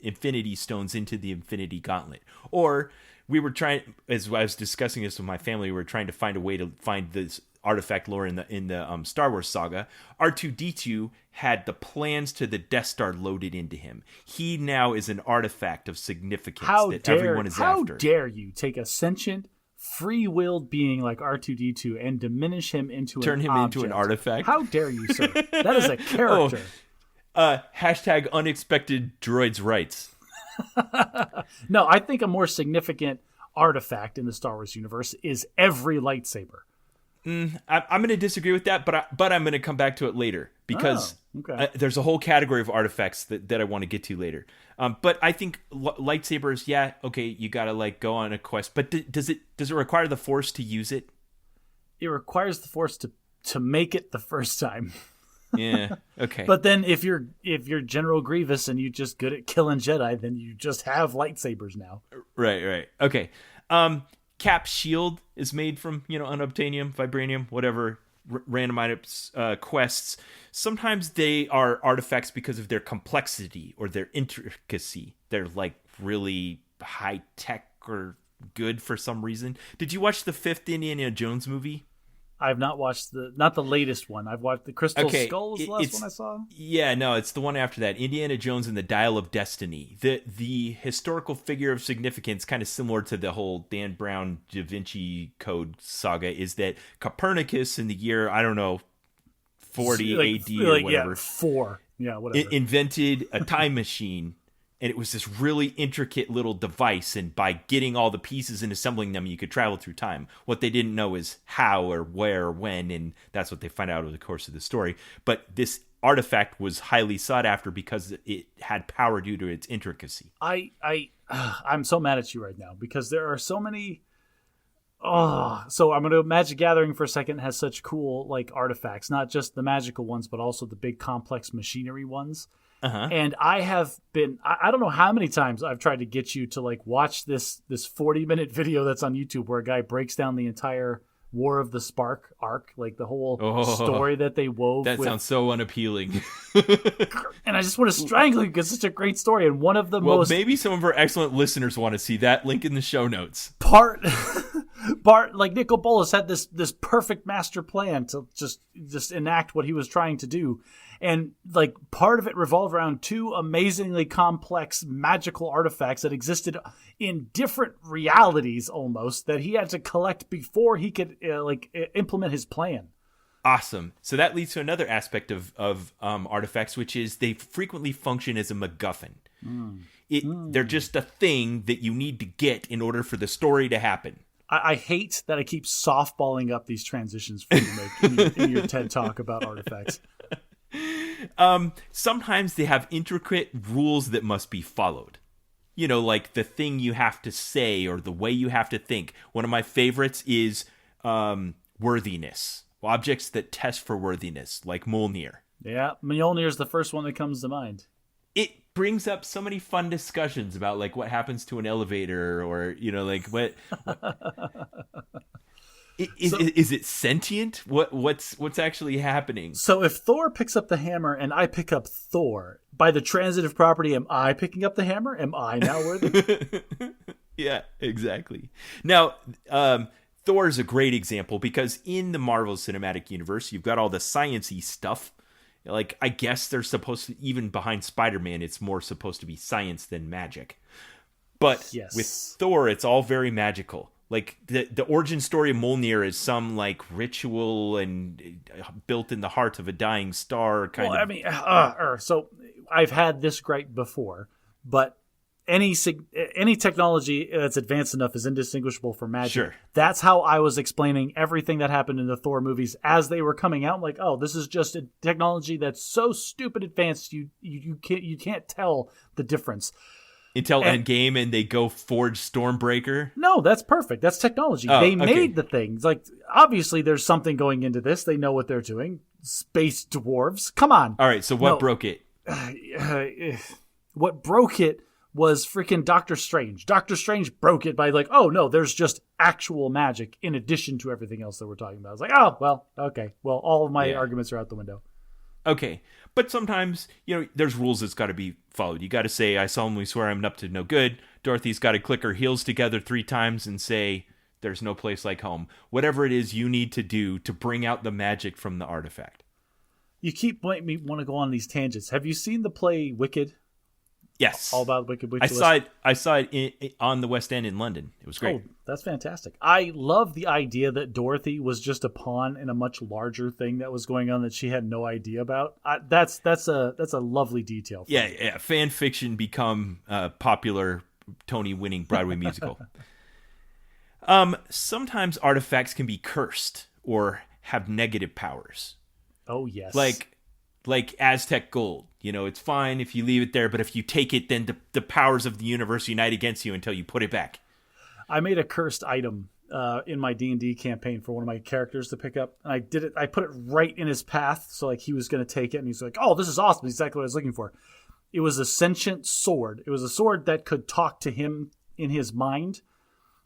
Infinity Stones into the Infinity Gauntlet. Or we were trying, as I was discussing this with my family, we were trying to find a way to find this artifact lore in the Star Wars saga. R2-D2 had the plans to the Death Star loaded into him. He now is an artifact of significance everyone is after. How dare you take a sentient, free-willed being like R2-D2 and diminish him into into an artifact? How dare you, sir? That is a character. Hashtag unexpected droids rights. No, I think a more significant artifact in the Star Wars universe is every lightsaber. I'm going to disagree with that, but I'm going to come back to it later because there's a whole category of artifacts that I want to get to later. But I think lightsabers, you got to like go on a quest. But does it require the Force to use it? It requires the Force to make it the first time. Yeah. Okay. But then if you're General Grievous and you're just good at killing Jedi, then you just have lightsabers now. Right. Okay. Cap's shield is made from, unobtainium, vibranium, whatever, random items, quests. Sometimes they are artifacts because of their complexity or their intricacy. They're like really high tech or good for some reason. Did you watch the 5th Indiana Jones movie? I've not watched not the latest one. I've watched the Crystal Skull was the last one I saw. Yeah, no, it's the one after that. Indiana Jones and the Dial of Destiny. The historical figure of significance, kind of similar to the whole Dan Brown Da Vinci Code saga, is that Copernicus in the year, 40 AD or whatever. Yeah, 4. Yeah, whatever. Invented a time machine. And it was this really intricate little device, and by getting all the pieces and assembling them, you could travel through time. What they didn't know is how or where or when, and that's what they find out over the course of the story. But this artifact was highly sought after because it had power due to its intricacy. I'm so mad at you right now because there are so many... so I'm going to Magic Gathering for a second has such cool like artifacts, not just the magical ones, but also the big complex machinery ones. Uh-huh. And I have been, I don't know how many times I've tried to get you to like watch this 40-minute video that's on YouTube where a guy breaks down the entire War of the Spark arc, like the whole story that they wove. That sounds so unappealing. And I just want to strangle you because it's such a great story. And one of the maybe some of our excellent listeners want to see that. Link in the show notes. Bart, like Nicol Bolas had this perfect master plan to just enact what he was trying to do. And like part of it revolved around two amazingly complex magical artifacts that existed in different realities almost that he had to collect before he could implement his plan. Awesome. So that leads to another aspect of artifacts, which is they frequently function as a MacGuffin. They're just a thing that you need to get in order for the story to happen. I hate that I keep softballing up these transitions for you to make in your TED Talk about artifacts. Sometimes they have intricate rules that must be followed. You know, like the thing you have to say or the way you have to think. One of my favorites is worthiness. Objects that test for worthiness, like Mjolnir. Yeah, Mjolnir is the first one that comes to mind. It brings up so many fun discussions about like what happens to an elevator, or you know, like what is it sentient? What's actually happening? So if Thor picks up the hammer and I pick up Thor, by the transitive property, am I picking up the hammer? Am I now worthy? Yeah, exactly. Now, Thor is a great example because in the Marvel Cinematic Universe, you've got all the science-y stuff. Like, I guess they're supposed to, even behind Spider-Man, it's more supposed to be science than magic. But yes. With Thor, it's all very magical. Like, the origin story of Mjolnir is some, like, ritual and built in the heart of a dying star kind of... I mean, so I've had this gripe before, but... Any technology that's advanced enough is indistinguishable from magic. Sure. That's how I was explaining everything that happened in the Thor movies as they were coming out. I'm like, oh, this is just a technology that's so stupid advanced you can't tell the difference. Until Endgame and they go forge Stormbreaker? No, that's perfect. That's technology. They made the things. Like, obviously there's something going into this. They know what they're doing. Space dwarves. Come on. All right, so what broke it? What broke it was freaking Doctor Strange. Doctor Strange broke it by like, oh no, there's just actual magic in addition to everything else that we're talking about. I was like, oh, well, okay. Well, all of my arguments are out the window. Okay. But sometimes, you know, there's rules that's got to be followed. You got to say, I solemnly swear I'm up to no good. Dorothy's got to click her heels together 3 times and say, there's no place like home. Whatever it is you need to do to bring out the magic from the artifact. You keep making me want to go on these tangents. Have you seen the play Wicked? Yes. All about Wicked Witch. I saw it on the West End in London. It was great. Oh, that's fantastic. I love the idea that Dorothy was just a pawn in a much larger thing that was going on that she had no idea about. That's a lovely detail. Yeah. Fan fiction become popular Tony-winning Broadway musical. Sometimes artifacts can be cursed or have negative powers. Oh, yes. Like Aztec gold. You know, it's fine if you leave it there, but if you take it, then the powers of the universe unite against you until you put it back. I made a cursed item in my D&D campaign for one of my characters to pick up. And I did it. I put it right in his path. So like he was going to take it and he's like, oh, this is awesome. Exactly what I was looking for. It was a sentient sword. It was a sword that could talk to him in his mind,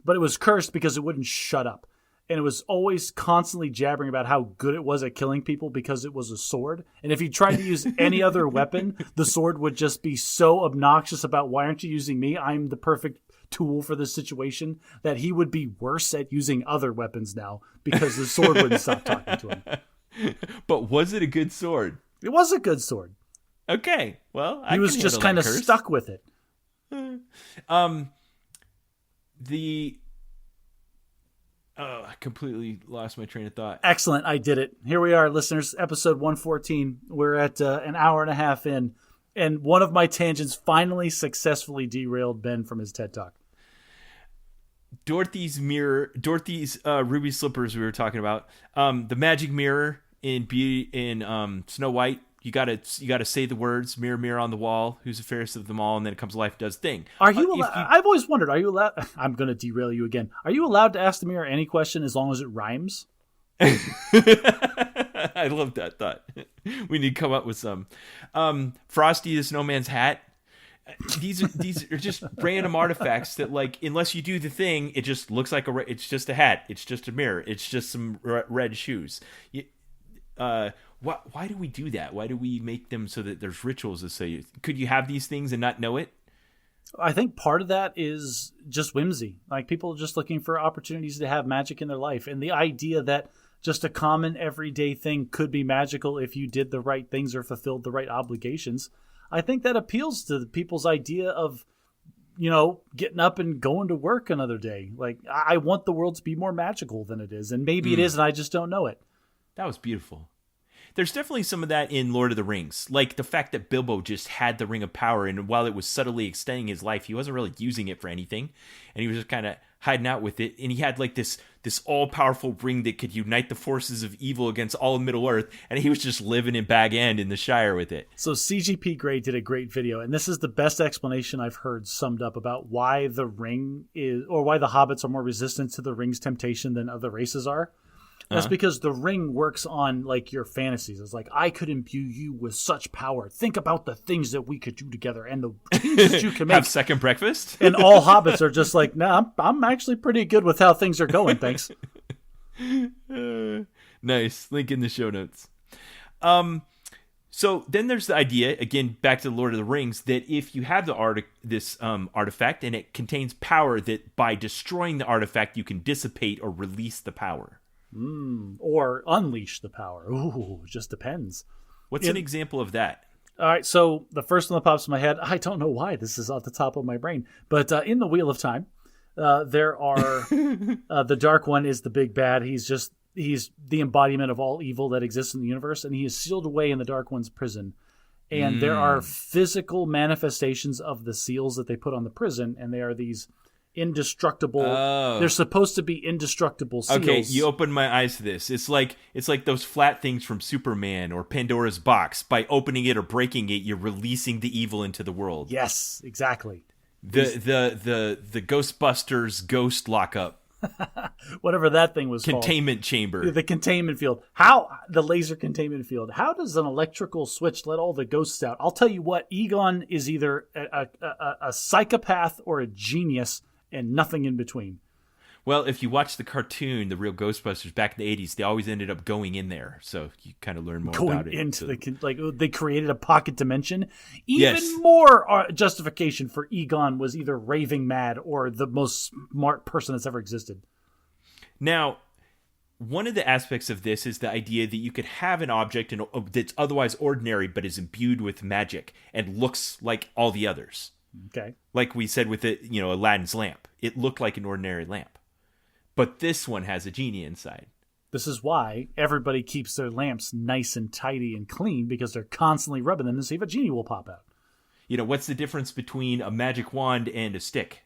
but it was cursed because it wouldn't shut up. And it was always constantly jabbering about how good it was at killing people because it was a sword. And if he tried to use any other weapon, the sword would just be so obnoxious about, why aren't you using me? I'm the perfect tool for this situation, that he would be worse at using other weapons now because the sword wouldn't stop talking to him. But was it a good sword? It was a good sword. Okay. Well, he was just kind of stuck with it. I completely lost my train of thought. Excellent. I did it. Here we are, listeners. Episode 114. We're at an hour and a half in. And one of my tangents finally successfully derailed Ben from his TED Talk. Dorothy's ruby slippers we were talking about. The magic mirror in Snow White. You gotta say the words, mirror, mirror on the wall, who's the fairest of them all, and then it comes to life, does thing. Are you I've always wondered, are you allowed... I'm going to derail you again. Are you allowed to ask the mirror any question as long as it rhymes? I love that thought. We need to come up with some. Frosty the Snowman's hat. These are just random artifacts that, like, unless you do the thing, it just looks like it's just a hat. It's just a mirror. It's just some red shoes. Why do we do that? Why do we make them so that there's rituals that say, could you have these things and not know it? I think part of that is just whimsy. Like people are just looking for opportunities to have magic in their life. And the idea that just a common everyday thing could be magical if you did the right things or fulfilled the right obligations. I think that appeals to the people's idea of, getting up and going to work another day. Like, I want the world to be more magical than it is. And maybe it is, and I just don't know it. That was beautiful. There's definitely some of that in Lord of the Rings. Like the fact that Bilbo just had the Ring of Power, and while it was subtly extending his life, he wasn't really using it for anything. And he was just kind of hiding out with it. And he had like this all-powerful ring that could unite the forces of evil against all of Middle-earth. And he was just living in Bag End in the Shire with it. So CGP Grey did a great video. And this is the best explanation I've heard summed up about why the ring is, or why the hobbits are more resistant to the ring's temptation than other races are. That's because the ring works on like your fantasies. It's like, I could imbue you with such power. Think about the things that we could do together and the changes you can make. Have second breakfast? And all hobbits are just like, nah, I'm actually pretty good with how things are going. Thanks. Nice. Link in the show notes. So then there's the idea, again, back to the Lord of the Rings, that if you have this artifact and it contains power, that by destroying the artifact, you can dissipate or release the power. Or unleash the power. Ooh, just depends. What's an example of that? All right, so the first one that pops in my head, I don't know why this is off the top of my brain, but in the Wheel of Time, there are the Dark One is the big bad. He's the embodiment of all evil that exists in the universe, and he is sealed away in the Dark One's prison. And there are physical manifestations of the seals that they put on the prison, and they are these indestructible. They're supposed to be indestructible seals. Okay, you opened my eyes to this. It's like those flat things from Superman or Pandora's box. By opening it or breaking it, you're releasing the evil into the world. Yes, exactly. The Ghostbusters ghost lockup. Whatever that thing was containment chamber. The containment field. How the laser containment field. How does an electrical switch let all the ghosts out? I'll tell you what, Egon is either a psychopath or a genius and nothing in between. Well, if you watch the cartoon, the real Ghostbusters back in the 80s, they always ended up going in there. So you kind of learn more about it. Into they created a pocket dimension. Even more justification for Egon was either raving mad or the most smart person that's ever existed. Now, one of the aspects of this is the idea that you could have an object that's otherwise ordinary but is imbued with magic and looks like all the others. Okay. Like we said with it, Aladdin's lamp. It looked like an ordinary lamp. But this one has a genie inside. This is why everybody keeps their lamps nice and tidy and clean, because they're constantly rubbing them to see if a genie will pop out. What's the difference between a magic wand and a stick?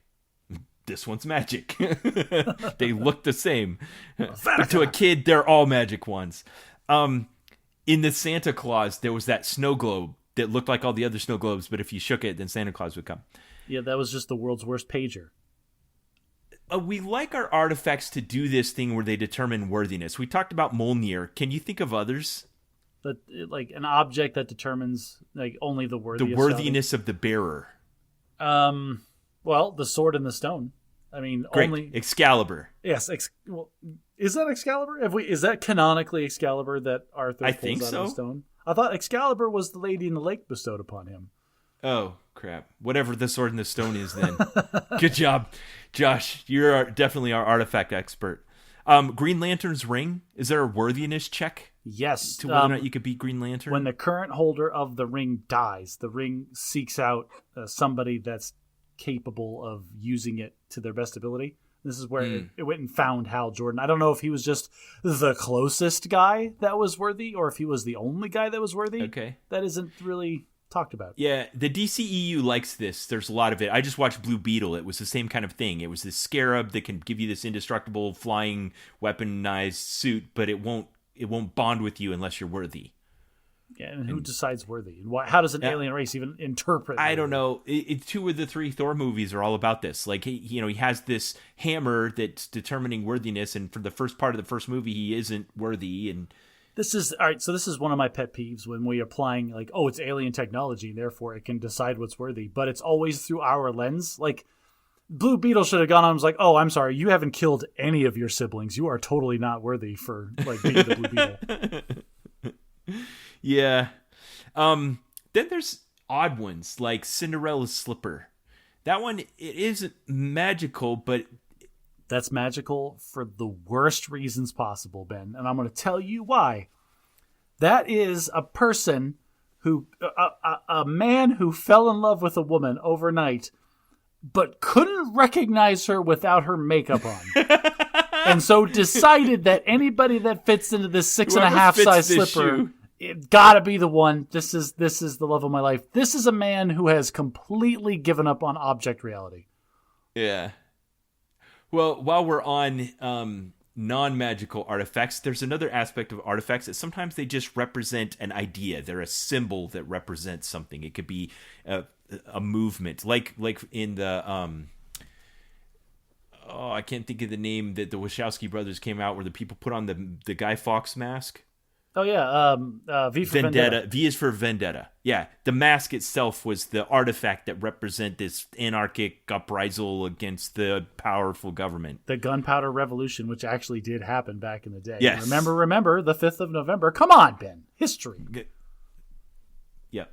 This one's magic. They look the same. But to a kid, they're all magic wands. In the Santa Claus, there was that snow globe that looked like all the other snow globes, but if you shook it, then Santa Claus would come. Yeah, that was just the world's worst pager. We like our artifacts to do this thing where they determine worthiness. We talked about Mjolnir. Can you think of others? But like an object that determines like only the worthiness. The worthiness of the bearer. Well, the sword and the stone. I mean, Great. only Excalibur. Yes. Well, is that Excalibur? Is that canonically Excalibur that Arthur pulls out of the stone? I thought Excalibur was the lady in the lake bestowed upon him. Oh, crap. Whatever the sword and the stone is then. Good job, Josh. You're definitely our artifact expert. Green Lantern's ring. Is there a worthiness check? Yes. To whether or not you could beat Green Lantern? When the current holder of the ring dies, the ring seeks out somebody that's capable of using it to their best ability. This is where it went and found Hal Jordan. I don't know if he was just the closest guy that was worthy or if he was the only guy that was worthy. Okay. That isn't really talked about. Yeah, the DCEU likes this. There's a lot of it. I just watched Blue Beetle. It was the same kind of thing. It was this scarab that can give you this indestructible flying weaponized suit, but it won't bond with you unless you're worthy. Yeah, and who decides worthy? And how does an alien race even interpret? I don't know. Two of the three Thor movies are all about this. Like, he has this hammer that's determining worthiness, and for the first part of the first movie, he isn't worthy. And this is all right. So this is one of my pet peeves when we applying like, oh, it's alien technology, and therefore it can decide what's worthy. But it's always through our lens. Like, Blue Beetle should have gone on and was like, oh, I'm sorry, you haven't killed any of your siblings. You are totally not worthy for like being the Blue Beetle. Yeah. Then there's odd ones like Cinderella's slipper. That one, it isn't magical, but that's magical for the worst reasons possible, Ben. And I'm going to tell you why. That is a person who, a man who fell in love with a woman overnight, but couldn't recognize her without her makeup on. And so decided that anybody that fits into this 6.5 size slipper, it gotta be the one. This is the love of my life. This is a man who has completely given up on object reality. Yeah. Well, while we're on non-magical artifacts, there's another aspect of artifacts that sometimes they just represent an idea. They're a symbol that represents something. It could be a movement, like in the I can't think of the name that the Wachowski brothers came out where the people put on the Guy Fawkes mask. Oh yeah, V for Vendetta. V is for Vendetta. Yeah, the mask itself was the artifact that represent this anarchic uprisal against the powerful government. The Gunpowder Revolution, which actually did happen back in the day. Yes. Remember the 5th of November. Come on, Ben. History. Yeah.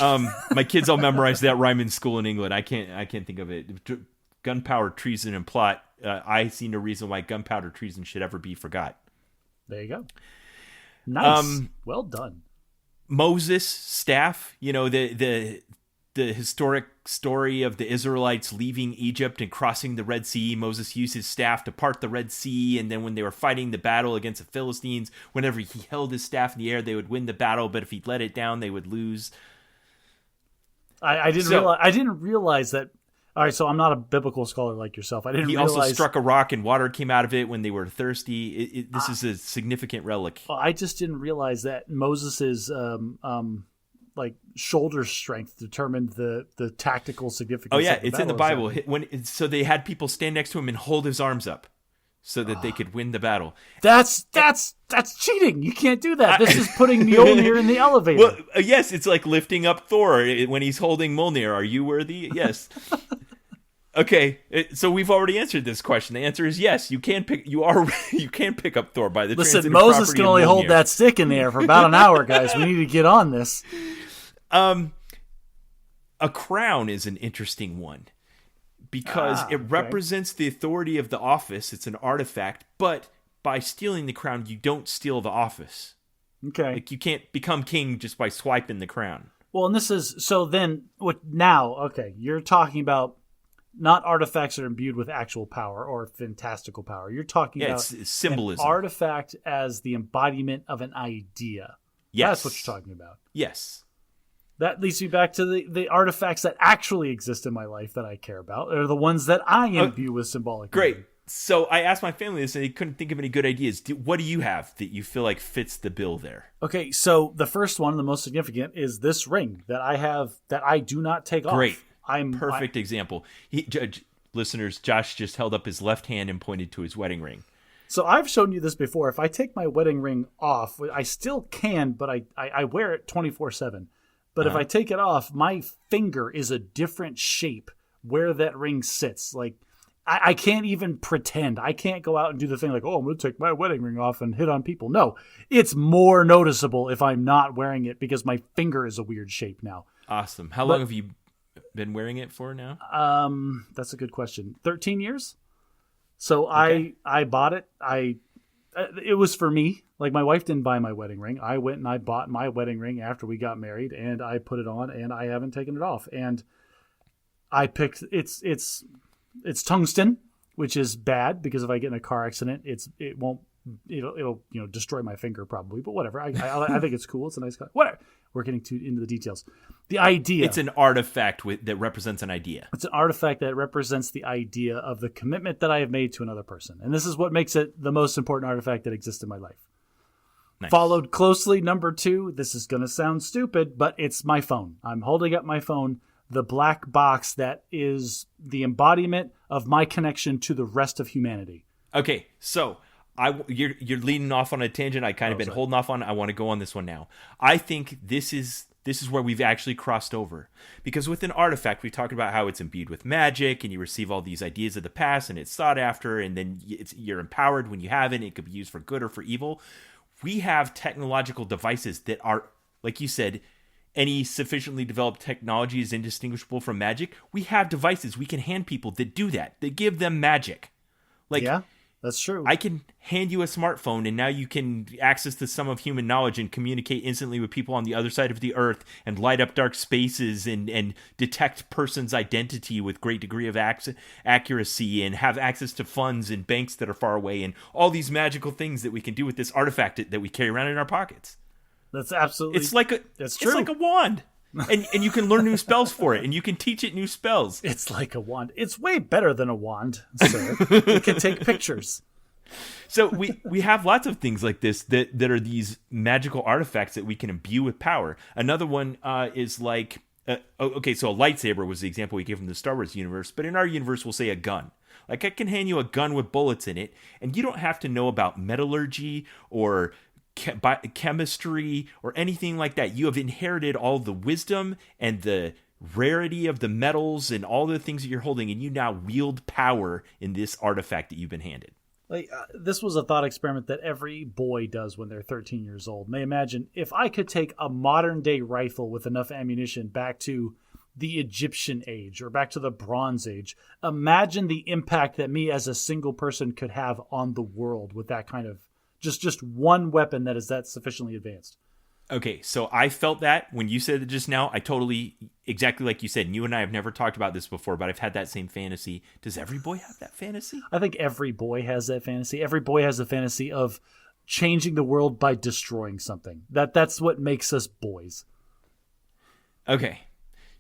My kids all memorized that rhyme in school in England. I can't think of it. Gunpowder, treason, and plot. I see no reason why gunpowder treason should ever be forgot. There you go. Nice. Well done. Moses' staff, the historic story of the Israelites leaving Egypt and crossing the Red Sea. Moses used his staff to part the Red Sea, and then when they were fighting the battle against the Philistines, whenever he held his staff in the air, they would win the battle, but if he let it down, they would lose. I didn't realize that. All right, so I'm not a biblical scholar like yourself. He also struck a rock and water came out of it when they were thirsty. This is a significant relic. I just didn't realize that Moses's like shoulder strength determined the tactical significance. Oh yeah, of the it's in the battle. Bible. So they had people stand next to him and hold his arms up so that they could win the battle. That's cheating. You can't do that. This is putting Mjolnir in the elevator. Well, yes, it's like lifting up Thor when he's holding Mjolnir. Are you worthy? Yes. Okay, so we've already answered this question. The answer is yes. You can pick up Thor by the Listen, Moses can only hold that stick in the air for about an hour, guys. We need to get on this. A crown is an interesting one because it represents the authority of the office. It's an artifact, but by stealing the crown, you don't steal the office. Okay. Like you can't become king just by swiping the crown. Well, and this is so then what now? Okay, you're talking about not artifacts that are imbued with actual power or fantastical power. You're talking about it's symbolism. An artifact as the embodiment of an idea. Yes. That's what you're talking about. Yes. That leads me back to the artifacts that actually exist in my life that I care about. Are the ones that I imbue with symbolic Great. meaning. So I asked my family this and they couldn't think of any good ideas. What do you have that you feel like fits the bill there? Okay, so the first one, the most significant, is this ring that I have that I do not take off. Great. Perfect example. Listeners, Josh just held up his left hand and pointed to his wedding ring. So I've shown you this before. If I take my wedding ring off, I still can, but I wear it 24/7. But if I take it off, my finger is a different shape where that ring sits. Like I can't even pretend. I can't go out and do the thing like, oh, I'm going to take my wedding ring off and hit on people. No, it's more noticeable if I'm not wearing it because my finger is a weird shape now. Awesome. How long have you been wearing it for now? That's a good question. 13 years. So okay. I bought it. It was for me. Like my wife didn't buy my wedding ring. I went and I bought my wedding ring after we got married, and I put it on, and I haven't taken it off. And I picked it's tungsten, which is bad because if I get in a car accident, it'll destroy my finger probably. But whatever. I think it's cool. It's a nice color. Whatever. We're getting into the details. The idea. It's an artifact that represents an idea. It's an artifact that represents the idea of the commitment that I have made to another person. And this is what makes it the most important artifact that exists in my life. Nice. Followed closely, number 2, this is going to sound stupid, but it's my phone. I'm holding up my phone, the black box that is the embodiment of my connection to the rest of humanity. Okay, so you're leading off on a tangent. I kind of been holding off on. I want to go on this one now. I think this is where we've actually crossed over. Because with an artifact, we talked about how it's imbued with magic and you receive all these ideas of the past and it's sought after and then you're empowered when you have it. It could be used for good or for evil. We have technological devices that are, like you said, any sufficiently developed technology is indistinguishable from magic, we have devices we can hand people that do that. They give them magic. Like, yeah, that's true. I can hand you a smartphone, and now you can access the sum of human knowledge and communicate instantly with people on the other side of the earth and light up dark spaces and detect person's identity with great degree of accuracy and have access to funds and banks that are far away and all these magical things that we can do with this artifact that we carry around in our pockets. That's absolutely... It's like true. It's like a wand. And you can learn new spells for it, and you can teach it new spells. It's like a wand. It's way better than a wand, sir. It can take pictures. So we have lots of things like this that are these magical artifacts that we can imbue with power. Another one is like, okay, so a lightsaber was the example we gave from the Star Wars universe, but in our universe, we'll say a gun. Like, I can hand you a gun with bullets in it, and you don't have to know about metallurgy or chemistry or anything like that. You have inherited all the wisdom and the rarity of the metals and all the things that you're holding, and you now wield power in this artifact that you've been handed. Like, this was a thought experiment that every boy does when they're 13 years old. And they imagine, if I could take a modern day rifle with enough ammunition back to the Egyptian age or back to the Bronze Age, imagine the impact that me as a single person could have on the world with that kind of just one weapon that is that sufficiently advanced. Okay, so I felt that when you said it just now. I totally, exactly like you said, and you and I have never talked about this before, but I've had that same fantasy. Does every boy have that fantasy? I think every boy has that fantasy. Every boy has a fantasy of changing the world by destroying something. That's what makes us boys. Okay.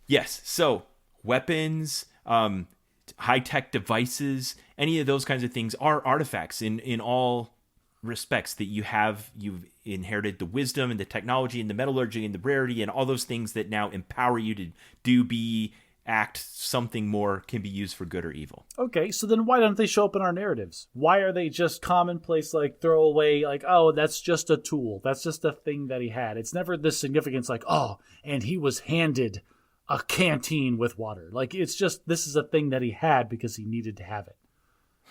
Yes, so weapons, high-tech devices, any of those kinds of things are artifacts in all respects that you've inherited the wisdom and the technology and the metallurgy and the rarity and all those things that now empower you to act something more, can be used for good or evil. Okay, so then why don't they show up in our narratives? Why are they just commonplace, like throwaway, like, oh, that's just a tool. That's just a thing that he had. It's never this significance like, oh, and he was handed a canteen with water. Like, it's just, this is a thing that he had because he needed to have it.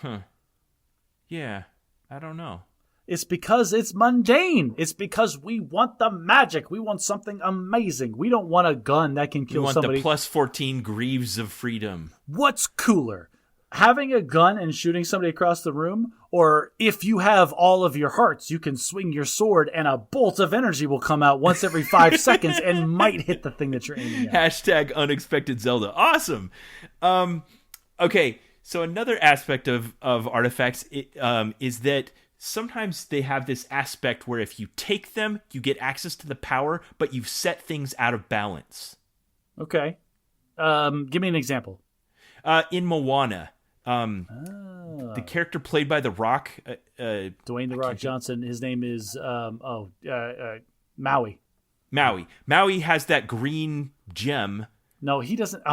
Huh. Yeah, I don't know. It's because it's mundane. It's because we want the magic. We want something amazing. We don't want a gun that can kill somebody. We want the plus 14 greaves of freedom. What's cooler? Having a gun and shooting somebody across the room? Or if you have all of your hearts, you can swing your sword and a bolt of energy will come out once every 5 seconds and might hit the thing that you're aiming at. Hashtag unexpected Zelda. Awesome. Okay, so another aspect of artifacts is that sometimes they have this aspect where if you take them, you get access to the power, but you've set things out of balance. Okay. Give me an example. In Moana, the character played by The Rock... Dwayne The Rock Johnson, his name is Maui. Maui has that green gem. No, he doesn't.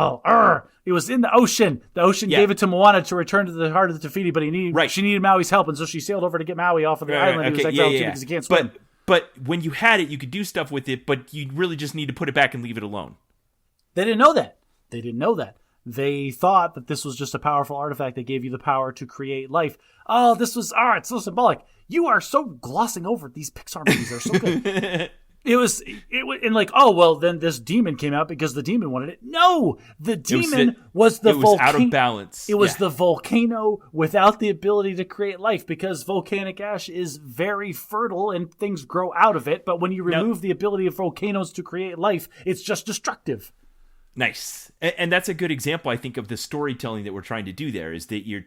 It was in the ocean. The ocean gave it to Moana to return to the heart of the Te Fiti, but she needed Maui's help, and so she sailed over to get Maui off of the island. Okay, he was exiled too because he can't swim. But when you had it, you could do stuff with it, but you really just need to put it back and leave it alone. They didn't know that. They thought that this was just a powerful artifact that gave you the power to create life. Oh, it's so symbolic. You are so glossing over these Pixar movies. They're so good. It was then this demon came out because the demon wanted it. No, the demon was the volcano. It was out of balance. It was the volcano without the ability to create life because volcanic ash is very fertile and things grow out of it. But when you remove the ability of volcanoes to create life, it's just destructive. Nice. And that's a good example, I think, of the storytelling that we're trying to do there, is that you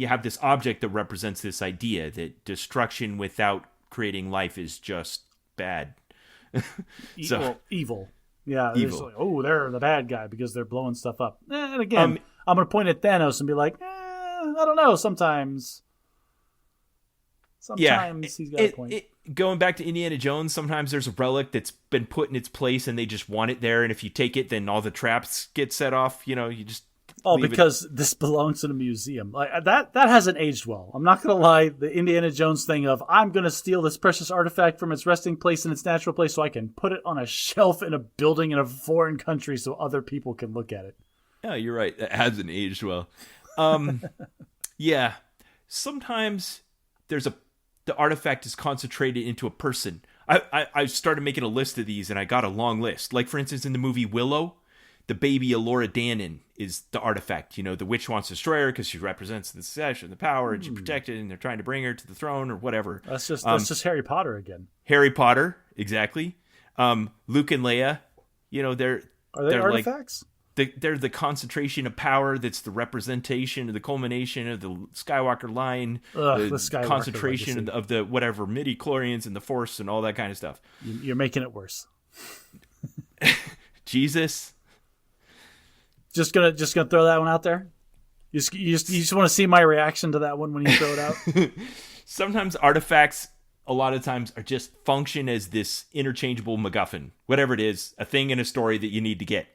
have this object that represents this idea that destruction without creating life is just bad. Evil. Yeah. Evil. Like, they're the bad guy because they're blowing stuff up. And again, I'm going to point at Thanos and be like, I don't know. Sometimes he's got a point. Going back to Indiana Jones, sometimes there's a relic that's been put in its place and they just want it there. And if you take it, then all the traps get set off. You just... because this belongs in a museum. Like that hasn't aged well. I'm not going to lie. The Indiana Jones thing of, I'm going to steal this precious artifact from its resting place in its natural place so I can put it on a shelf in a building in a foreign country so other people can look at it. Yeah, you're right. That hasn't aged well. Yeah. Sometimes the artifact is concentrated into a person. I started making a list of these, and I got a long list. Like, for instance, in the movie Willow, the baby Elora Danon is the artifact. The witch wants to destroy her because she represents the succession, the power, and she protected, and they're trying to bring her to the throne or whatever. That's just Harry Potter again. Harry Potter, exactly. Luke and Leia, Are they artifacts? They're the concentration of power that's the representation of the culmination of the Skywalker line, the Skywalker concentration legacy of the whatever midi-chlorians and the Force and all that kind of stuff. You're making it worse. Jesus. Just gonna throw that one out there? You just want to see my reaction to that one when you throw it out? Sometimes artifacts, a lot of times, are just function as this interchangeable MacGuffin. Whatever it is, a thing in a story that you need to get.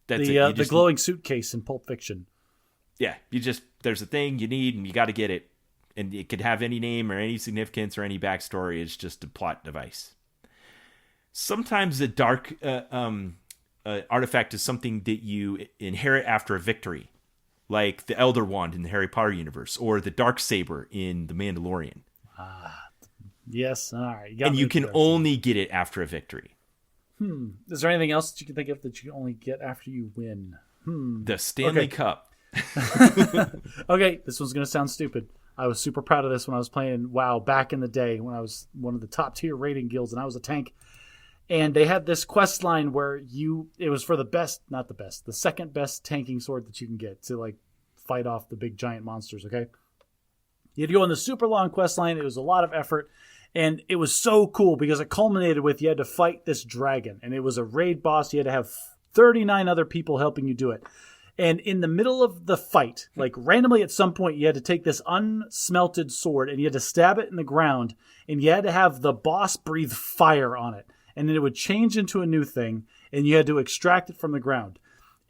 That's the glowing suitcase in Pulp Fiction. Yeah, there's a thing you need and you got to get it. And it could have any name or any significance or any backstory. It's just a plot device. Sometimes a dark artifact is something that you inherit after a victory. Like the Elder Wand in the Harry Potter universe, or the Darksaber in The Mandalorian. Yes, all right. You can only get it after a victory. Is there anything else that you can think of that you can only get after you win? The Stanley Cup. Okay, this one's going to sound stupid. I was super proud of this when I was playing WoW back in the day when I was one of the top tier raiding guilds and I was a tank. And they had this quest line where it was for the second best tanking sword that you can get to fight off the big giant monsters, okay? You had to go on the super long quest line. It was a lot of effort. And it was so cool because it culminated with you had to fight this dragon. And it was a raid boss. You had to have 39 other people helping you do it. And in the middle of the fight, randomly at some point, you had to take this unsmelted sword and you had to stab it in the ground. And you had to have the boss breathe fire on it. And then it would change into a new thing. And you had to extract it from the ground.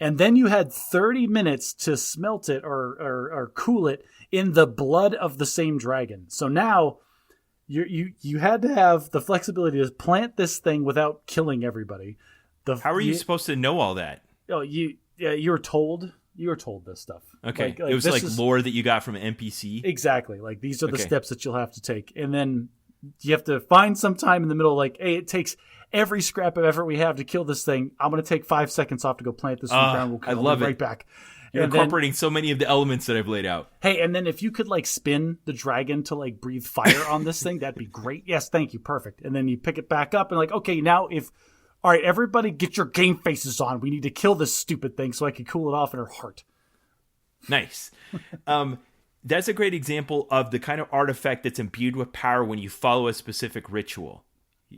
And then you had 30 minutes to smelt it or cool it in the blood of the same dragon. So now you had to have the flexibility to plant this thing without killing everybody. How are you supposed to know all that? Oh, you were told. You were told this stuff. Okay, it was lore that you got from an NPC. Exactly. These are the steps that you'll have to take, and then you have to find some time in the middle. Hey, it takes every scrap of effort we have to kill this thing. I'm going to take 5 seconds off to go plant this in the ground. I love it. Right back. You're incorporating so many of the elements that I've laid out. Hey, and then if you could spin the dragon to breathe fire on this thing, that'd be great. Yes, thank you. Perfect. And then you pick it back up and okay, now all right, everybody get your game faces on. We need to kill this stupid thing so I can cool it off in her heart. Nice. That's a great example of the kind of artifact that's imbued with power when you follow a specific ritual,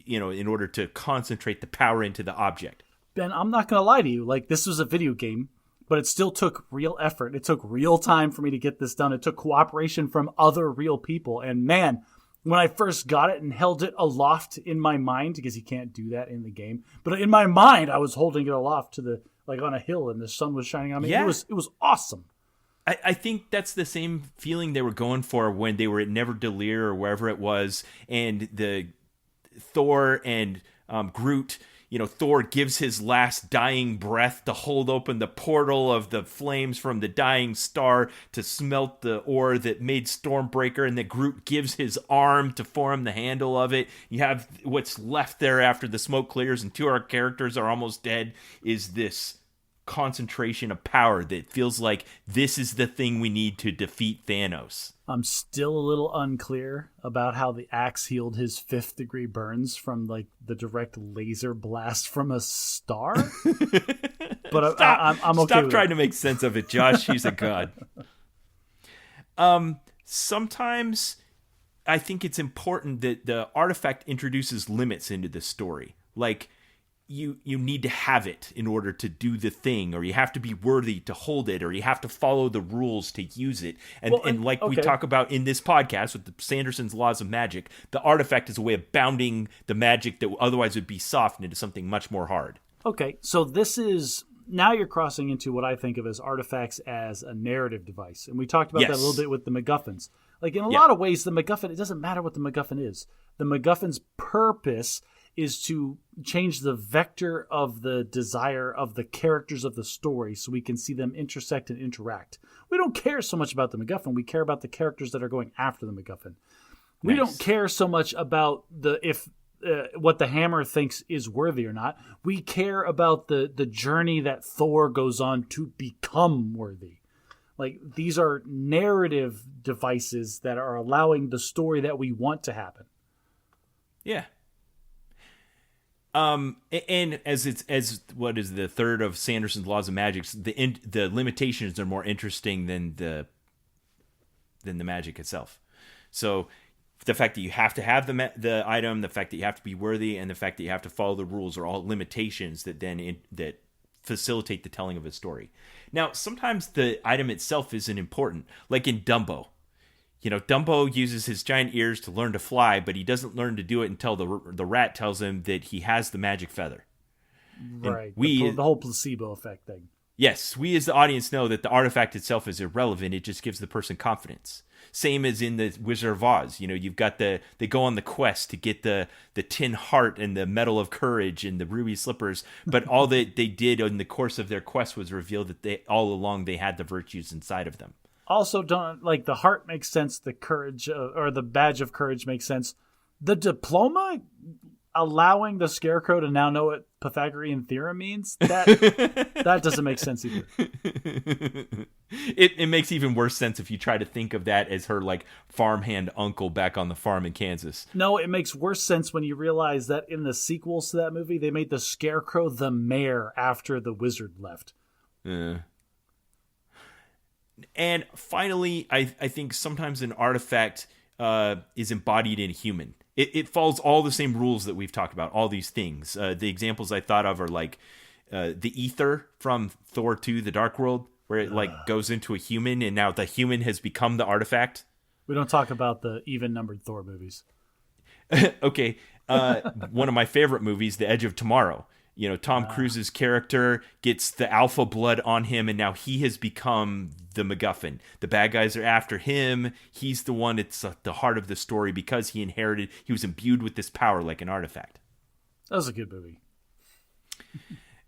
in order to concentrate the power into the object. Ben, I'm not going to lie to you. This was a video game. But it still took real effort. It took real time for me to get this done. It took cooperation from other real people. And man, when I first got it and held it aloft in my mind, because you can't do that in the game, but in my mind, I was holding it aloft to the on a hill and the sun was shining on me. Yeah. It was awesome. I think that's the same feeling they were going for when they were at Never Delir or wherever it was, and the Thor and Groot. Thor gives his last dying breath to hold open the portal of the flames from the dying star to smelt the ore that made Stormbreaker, and then Groot gives his arm to form the handle of it. You have what's left there after the smoke clears and 2 of our characters are almost dead is this concentration of power that feels like this is the thing we need to defeat Thanos. I'm still a little unclear about how the axe healed his 5th degree burns from the direct laser blast from a star. But I'm okay. Stop trying to make sense of it, Josh. He's a god. Sometimes I think it's important that the artifact introduces limits into the story. You need to have it in order to do the thing, or you have to be worthy to hold it, or you have to follow the rules to use it. And we talk about in this podcast with the Sanderson's Laws of Magic, the artifact is a way of bounding the magic that otherwise would be softened into something much more hard. Okay, so now you're crossing into what I think of as artifacts as a narrative device. And we talked about that a little bit with the MacGuffins. In a lot of ways, the MacGuffin, it doesn't matter what the MacGuffin is. The MacGuffin's purpose is to change the vector of the desire of the characters of the story so we can see them intersect and interact. We don't care so much about the MacGuffin. We care about the characters that are going after the MacGuffin. We don't care so much about if what the hammer thinks is worthy or not. We care about the journey that Thor goes on to become worthy. Like, these are narrative devices that are allowing the story that we want to happen. Yeah. And as what is the third of Sanderson's laws of magic, the limitations are more interesting than the magic itself. So the fact that you have to have the item, the fact that you have to be worthy, and the fact that you have to follow the rules are all limitations that that facilitate the telling of a story. Now, sometimes the item itself isn't important, like in Dumbo. You know, Dumbo uses his giant ears to learn to fly, but he doesn't learn to do it until the rat tells him that he has the magic feather. Right. The whole placebo effect thing. Yes, we as the audience know that the artifact itself is irrelevant. It just gives the person confidence. Same as in the Wizard of Oz. You know, you've got they go on the quest to get the tin heart and the medal of courage and the ruby slippers, but all that they did in the course of their quest was reveal that they all along they had the virtues inside of them. Also, don't like the heart makes sense. The courage or the badge of courage makes sense. The diploma allowing the Scarecrow to now know what Pythagorean theorem means, that doesn't make sense either. It makes even worse sense if you try to think of that as her like farmhand uncle back on the farm in Kansas. No, it makes worse sense when you realize that in the sequels to that movie, they made the Scarecrow the mayor after the wizard left. And finally, I think sometimes an artifact is embodied in a human. It follows all the same rules that we've talked about, all these things. The examples I thought of are like the ether from Thor 2, The Dark World, where it like goes into a human, and now the human has become the artifact. We don't talk about the even-numbered Thor movies. Okay. One of my favorite movies, The Edge of Tomorrow. You know, Tom Cruise's character gets the alpha blood on him, and now he has become the MacGuffin. The bad guys are after him. He's the one that's at the heart of the story because he was imbued with this power like an artifact. That was a good movie.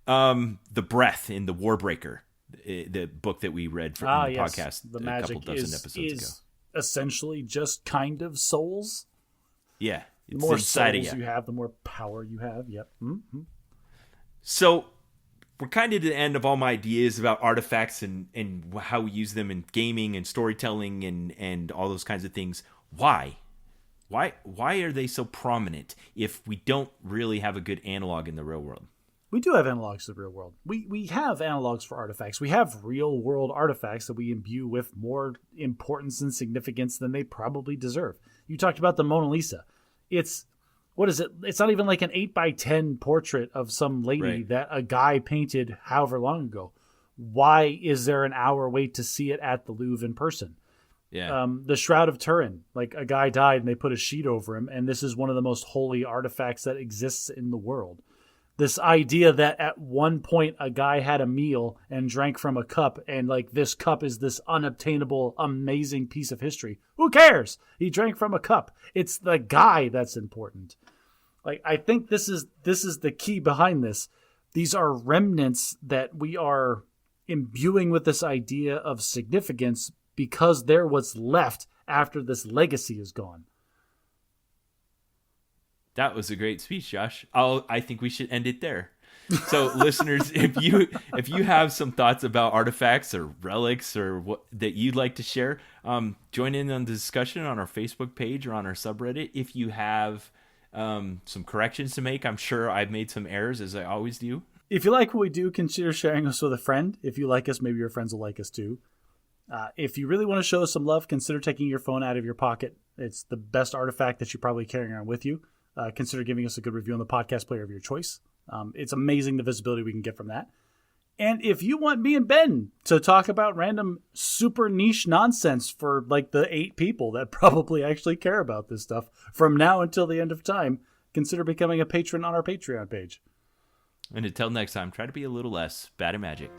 The Breath in The Warbreaker, the book that we read for the podcast the a couple dozen episodes ago. Essentially just kind of souls. Yeah. The more souls you have, the more power you have. Yep. Mm-hmm. So we're kind of to the end of all my ideas about artifacts and how we use them in gaming and storytelling and all those kinds of things. Why? Why are they so prominent if we don't really have a good analog in the real world? We do have analogs to the real world. We have analogs for artifacts. We have real world artifacts that we imbue with more importance and significance than they probably deserve. You talked about the Mona Lisa. What is it? It's not even like an 8x10 portrait of some lady that a guy painted however long ago. Why is there an hour wait to see it at the Louvre in person? Yeah. The Shroud of Turin, like a guy died and they put a sheet over him, and this is one of the most holy artifacts that exists in the world. This idea that at one point a guy had a meal and drank from a cup, and like this cup is this unobtainable, amazing piece of history. Who cares? He drank from a cup. It's the guy that's important. Like, I think this is the key behind this. These are remnants that we are imbuing with this idea of significance because they're what's left after this legacy is gone. That was a great speech, Josh. I think we should end it there. So, listeners, if you have some thoughts about artifacts or relics or what that you'd like to share, join in on the discussion on our Facebook page or on our subreddit. If you have some corrections to make, I'm sure I've made some errors, as I always do. If you like what we do, consider sharing us with a friend. If you like us, maybe your friends will like us too. If you really want to show us some love, consider taking your phone out of your pocket. It's the best artifact that you're probably carrying around with you. Consider giving us a good review on the podcast player of your choice. It's amazing the visibility we can get from that. And if you want me and Ben to talk about random super niche nonsense for like the 8 people that probably actually care about this stuff from now until the end of time, consider becoming a patron on our Patreon page. And until next time, try to be a little less bad at magic.